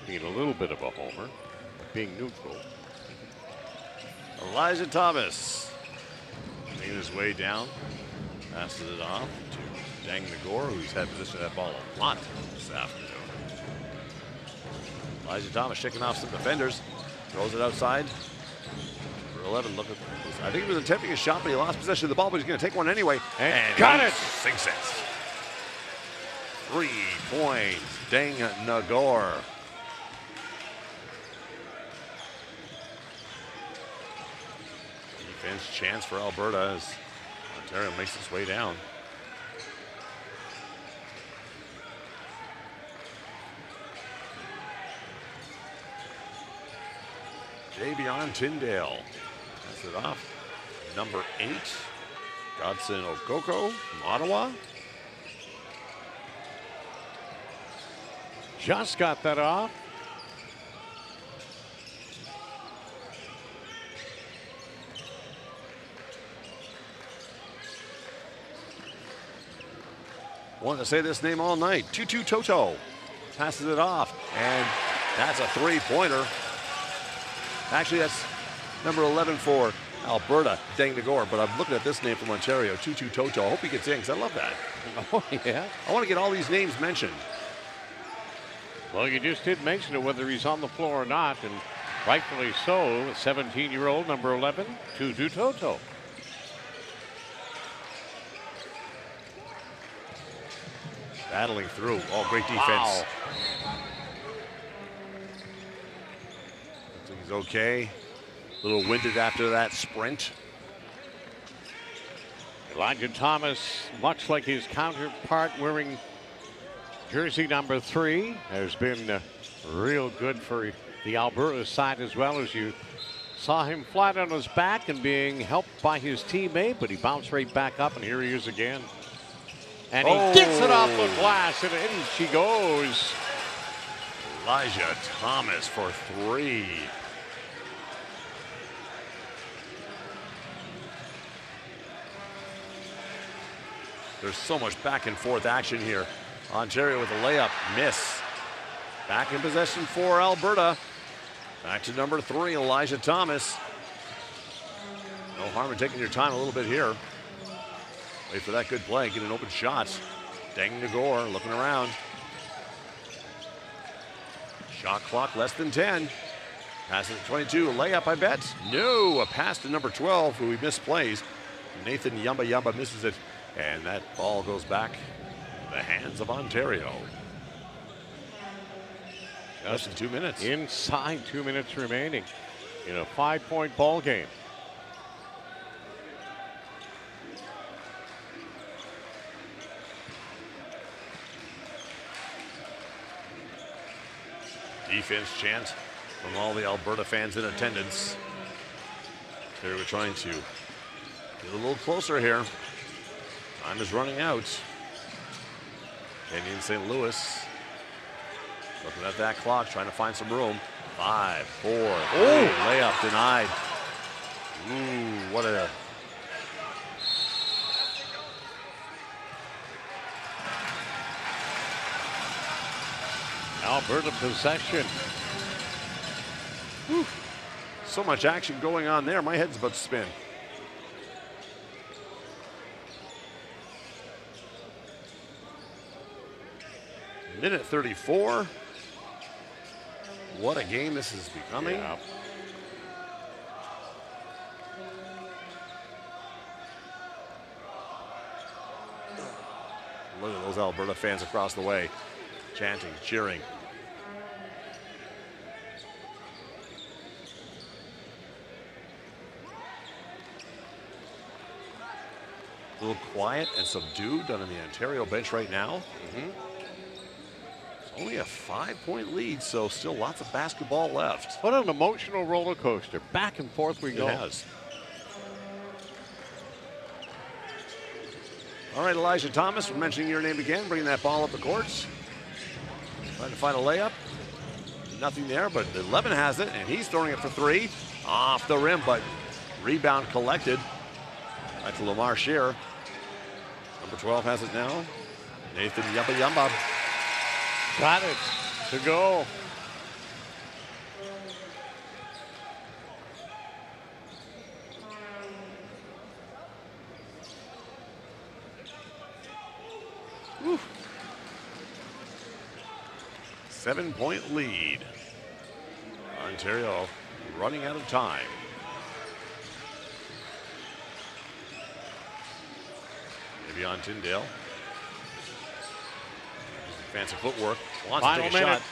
Being a little bit of a homer, being neutral. Elijah Thomas making his way down, passes it off to Deng Nagore, who's had possession of that ball a lot this afternoon. Elijah Thomas shaking off some defenders, throws it outside. For 11, look at this. I think he was attempting a shot, but he lost possession of the ball, but he's going to take one anyway. And got it! Sinks it. 3 points, Deng Nagore. Defense chance for Alberta as Ontario makes its way down. Javion Tinddale. Pass it off. Number 8, Godson Okoko from Ottawa. Just got that off. Wanted to say this name all night. Tutu Toto passes it off, and that's a 3-pointer. Actually, that's number 11 for Alberta, Deng Nagore, but I'm looking at this name from Ontario, Tutu Toto. I hope he gets in, because I love that. Oh, yeah. I want to get all these names mentioned. Well, you just did mention it, whether he's on the floor or not, and rightfully so. 17-year-old, number 11, Tutu Toto. Battling through. Oh, great defense. Wow. I think he's okay. A little winded after that sprint. Elijah Thomas, much like his counterpart wearing jersey number 3, has been real good for the Alberta side, as well as you saw him flat on his back and being helped by his teammate, but he bounced right back up, and here he is again. And he gets it off the glass, and in she goes. Elijah Thomas for 3. There's so much back and forth action here. Ontario with a layup, miss. Back in possession for Alberta. Back to number 3, Elijah Thomas. No harm in taking your time a little bit here. Wait for that good play, get an open shot. Deng Nagore looking around. Shot clock less than 10. Pass it to 22, a layup, I bet. No, a pass to number 12, who he misplays. Nathan Yamba misses it, and that ball goes back in the hands of Ontario. Less than 2 minutes. Inside 2 minutes remaining in a 5-point ball game. Defense chant from all the Alberta fans in attendance. Here we're trying to get a little closer here. Time is running out. Canadian St. Louis looking at that clock, trying to find some room. 5, 4. Oh, layup denied. Ooh, what a... Alberta possession. Whew. So much action going on there. My head's about to spin. Minute 34. What a game this is becoming. Yeah. Look at those Alberta fans across the way, chanting, cheering. A little quiet and subdued down on the Ontario bench right now. It's only a 5-point lead, so still lots of basketball left. What an emotional roller coaster. Back and forth we go. It has. All right, Elijah Thomas, we're mentioning your name again, bringing that ball up the courts. Trying to find a layup. Nothing there, but 11 has it, and he's throwing it for 3. Off the rim, but rebound collected. Back to Lamar Scheer. Number 12 has it now. Nathan Yamba. Got it to go. Woo. 7-point lead. Ontario running out of time. Maybe on Tinddale. Fancy footwork. Wants to take a shot.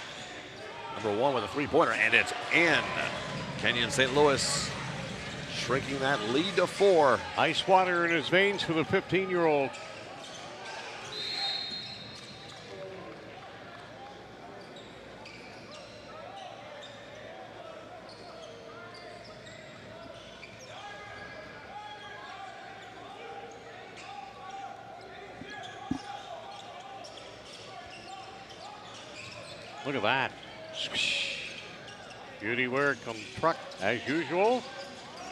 Number 1 with a 3-pointer, and it's in. Kenyon St. Louis shrinking that lead to 4. Ice water in his veins for the 15-year-old. Look at that. Beauty work on truck as usual.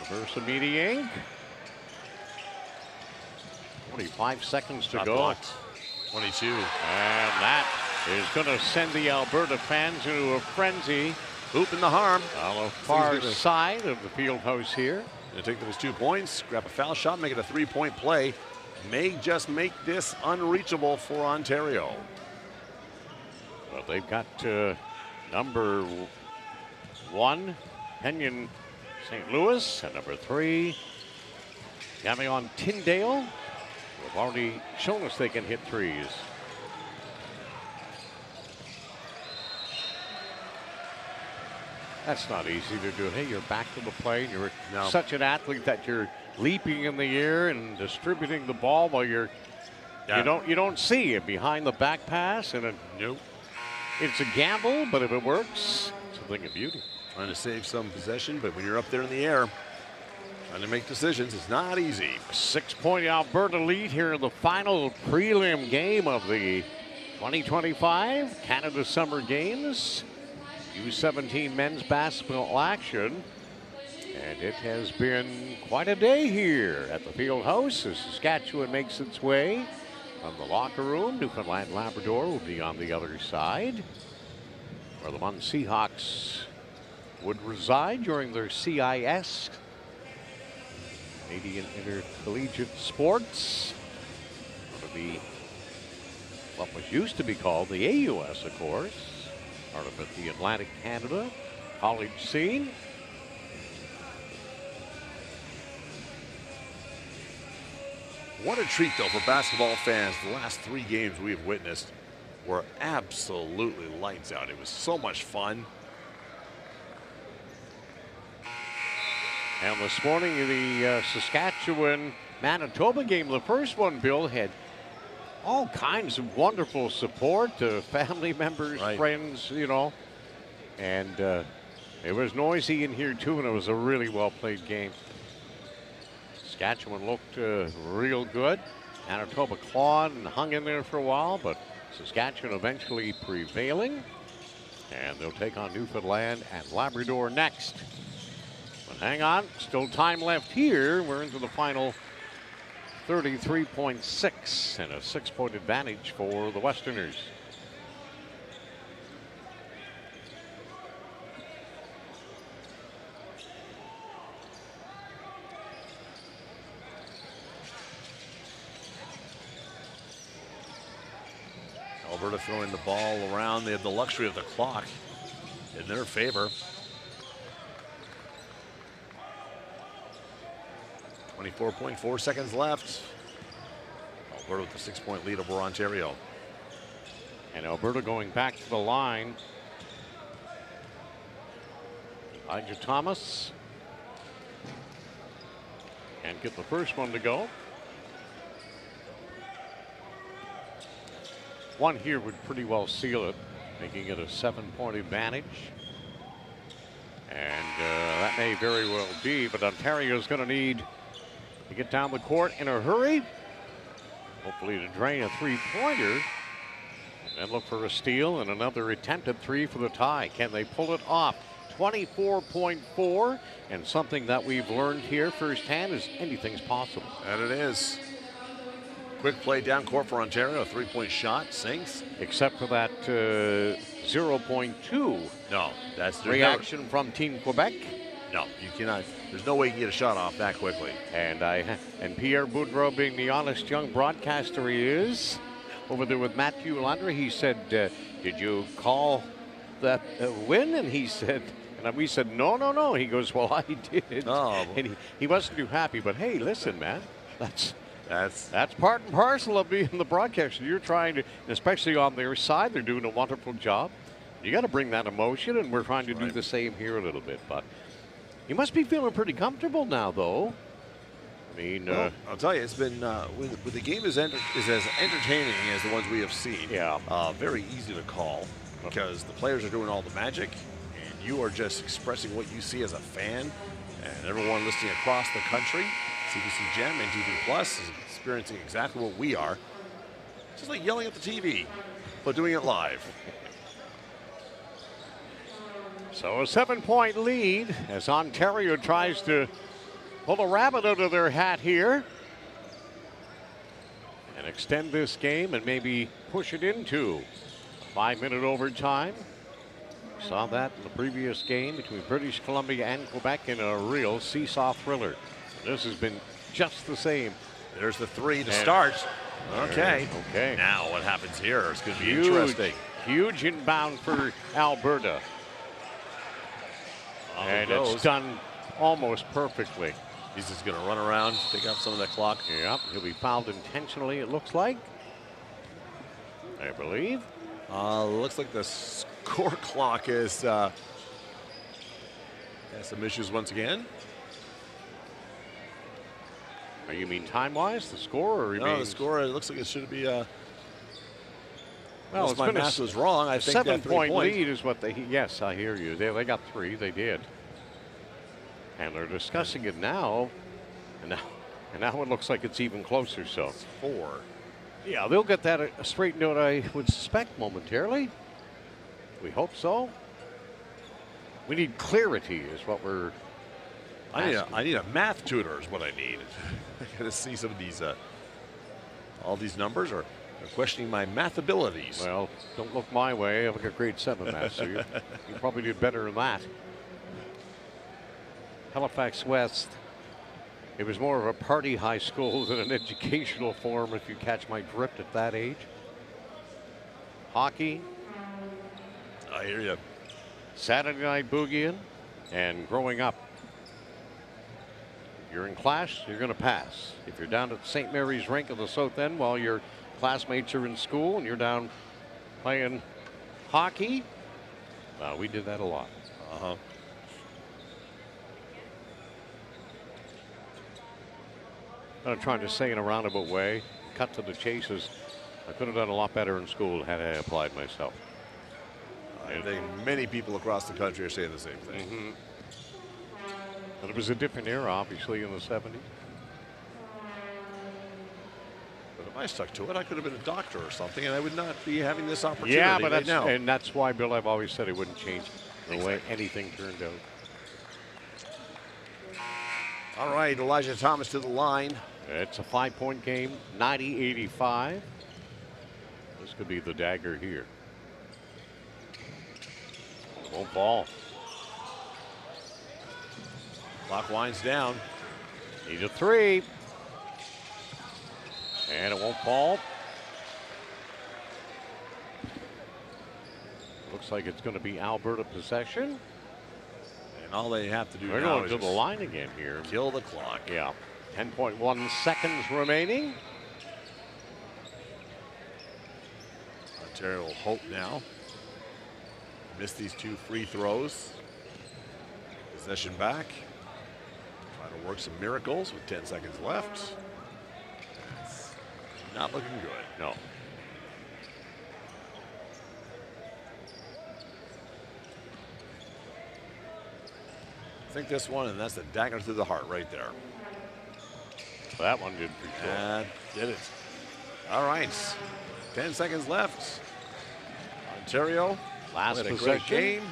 Reverse immediate. 25 seconds to go. Blocked. 22. And that is going to send the Alberta fans into a frenzy. Hoop in the harm. On the far side of the field house here. Gonna take those 2 points, grab a foul shot, make it a 3-point play. May just make this unreachable for Ontario. Well, they've got number 1, Kenyon St. Louis, and number 3, Gamion Tinddale, who have already shown us they can hit threes. That's not easy to do. Hey, you're back to the play, and you're such an athlete that you're leaping in the air and distributing the ball while you're you don't see it behind the back pass, and it's a gamble, but if it works, it's a thing of beauty. Trying to save some possession, but when you're up there in the air, trying to make decisions, it's not easy. 6-point Alberta lead here in the final prelim game of the 2025 Canada Summer Games. U17 men's basketball action. And it has been quite a day here at the field house as Saskatchewan makes its way from the locker room. Newfoundland Labrador will be on the other side, where the Mon Seahawks would reside during their CIS, Canadian Intercollegiate Sports. It'll be what was used to be called the AUS, of course, part of it, the Atlantic Canada college scene. What a treat, though, for basketball fans. The last 3 games we've witnessed were absolutely lights out. It was so much fun. And this morning, the Saskatchewan-Manitoba game, the first one, Bill, had all kinds of wonderful support, family members, friends, you know. And it was noisy in here, too, and it was a really well-played game. Saskatchewan looked real good. Manitoba clawed and hung in there for a while, but Saskatchewan eventually prevailing. And they'll take on Newfoundland and Labrador next. But hang on, still time left here. We're into the final 33.6 and a 6-point advantage for the Westerners. Alberta throwing the ball around. They have the luxury of the clock in their favor. 24.4 seconds left. Alberta with a 6-point lead over Ontario. And Alberta going back to the line. Elijah Thomas. Can't get the first one to go. One here would pretty well seal it, making it a 7-point advantage. And that may very well be, but Ontario's going to need to get down the court in a hurry. Hopefully to drain a 3-pointer. And then look for a steal and another attempted 3 for the tie. Can they pull it off? 24.4. And something that we've learned here firsthand is anything's possible. And it is. Quick play down court for Ontario. A 3-point shot sinks. Except for that 0.2. No, that's the reaction from Team Quebec. No, you cannot. There's no way you can get a shot off that quickly. And Pierre Boudreau, being the honest young broadcaster he is, over there with Matthew Landry, he said, "Did you call that win?" And he said, and we said, "No." He goes, "Well, I did." Oh. And he wasn't too happy. But hey, listen, man, that's part and parcel of being the broadcaster. You're trying to, especially on their side, they're doing a wonderful job. You got to bring that emotion, and we're trying to do the same here a little bit. But you must be feeling pretty comfortable now, though. I mean, well, I'll tell you, it's been with the game is as entertaining as the ones we have seen. Yeah, very easy to call because the players are doing all the magic, and you are just expressing what you see as a fan, and everyone listening across the country. CBC Gem and TV Plus is experiencing exactly what we are. Just like yelling at the TV, but doing it live. So a 7-point lead as Ontario tries to pull a rabbit out of their hat here and extend this game and maybe push it into a 5-minute overtime. We saw that in the previous game between British Columbia and Quebec in a real seesaw thriller. This has been just the same. There's the 3 to start. Okay. Okay. Now what happens here is going to be interesting. Huge inbound for Alberta. And it's done almost perfectly. He's just going to run around, take up some of that clock. Yep, he'll be fouled intentionally, it looks like. I believe. Looks like the score clock is has some issues once again. You mean time-wise, the score, or no, the score? It looks like it should be. Well, if my math was wrong, I think 7-point lead is what they. Yes, I hear you. They got 3. They did, and they're discussing it now, and now it looks like it's even closer. So it's 4. Yeah, they'll get that straightened out, I would suspect, momentarily. We hope so. We need clarity, is what we're. I need a math tutor is what I need. I got to see some of these, all these numbers are questioning my math abilities. Well, don't look my way. I've got grade 7 math, so you probably did better than that. Halifax West, it was more of a party high school than an educational forum, if you catch my drift at that age. Hockey. I hear you. Saturday night boogieing, and growing up. You're in class, you're going to pass. If you're down at St. Mary's Rink of the South End while your classmates are in school and you're down playing hockey, we did that a lot. I'm trying to say in a roundabout way, cut to the chase is I could have done a lot better in school had I applied myself. I think many people across the country are saying the same thing. Mm-hmm. But it was a different era, obviously, in the 70s. But I stuck to it. I could have been a doctor or something, and I would not be having this opportunity. Yeah, but right now. And that's why, Bill, I've always said it wouldn't change the way anything turned out. All right, Elijah Thomas to the line. It's a 5-point game, 90-85. This could be the dagger here. Won't fall. Clock winds down. Need a 3. And it won't fall. Looks like it's going to be Alberta possession. And all they have to do They're now going is to the line again here. Kill the clock. Yeah. 10.1 seconds remaining. Ontario will hope now. Missed these 2 free throws. Possession back. Trying to work some miracles with 10 seconds left. It's not looking good. No. I think this one, and that's the dagger through the heart right there. That one did for sure. And did it. All right. 10 seconds left. Ontario. Last Played a possession. great game.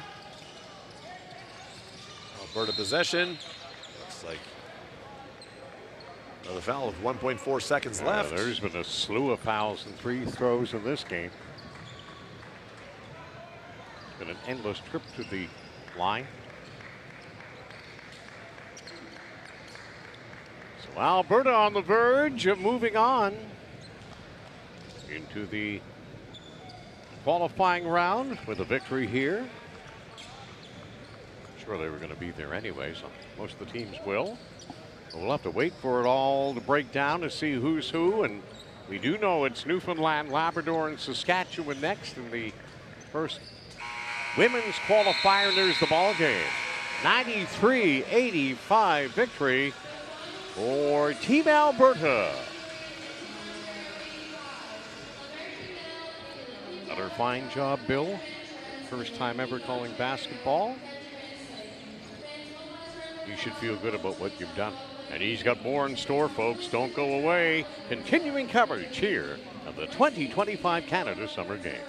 Alberta possession. Looks like another foul with 1.4 seconds left. There's been a slew of fouls and free throws in this game. It's been an endless trip to the line. So Alberta on the verge of moving on into the qualifying round with a victory here. Sure, they were going to be there anyway, so most of the teams will. But we'll have to wait for it all to break down to see who's who, and we do know it's Newfoundland, Labrador, and Saskatchewan next in the first women's qualifier. And there's the ball game. 93-85 victory for Team Alberta. Another fine job, Bill. First time ever calling basketball. You should feel good about what you've done. And he's got more in store, folks. Don't go away. Continuing coverage here of the 2025 Canada Summer Games.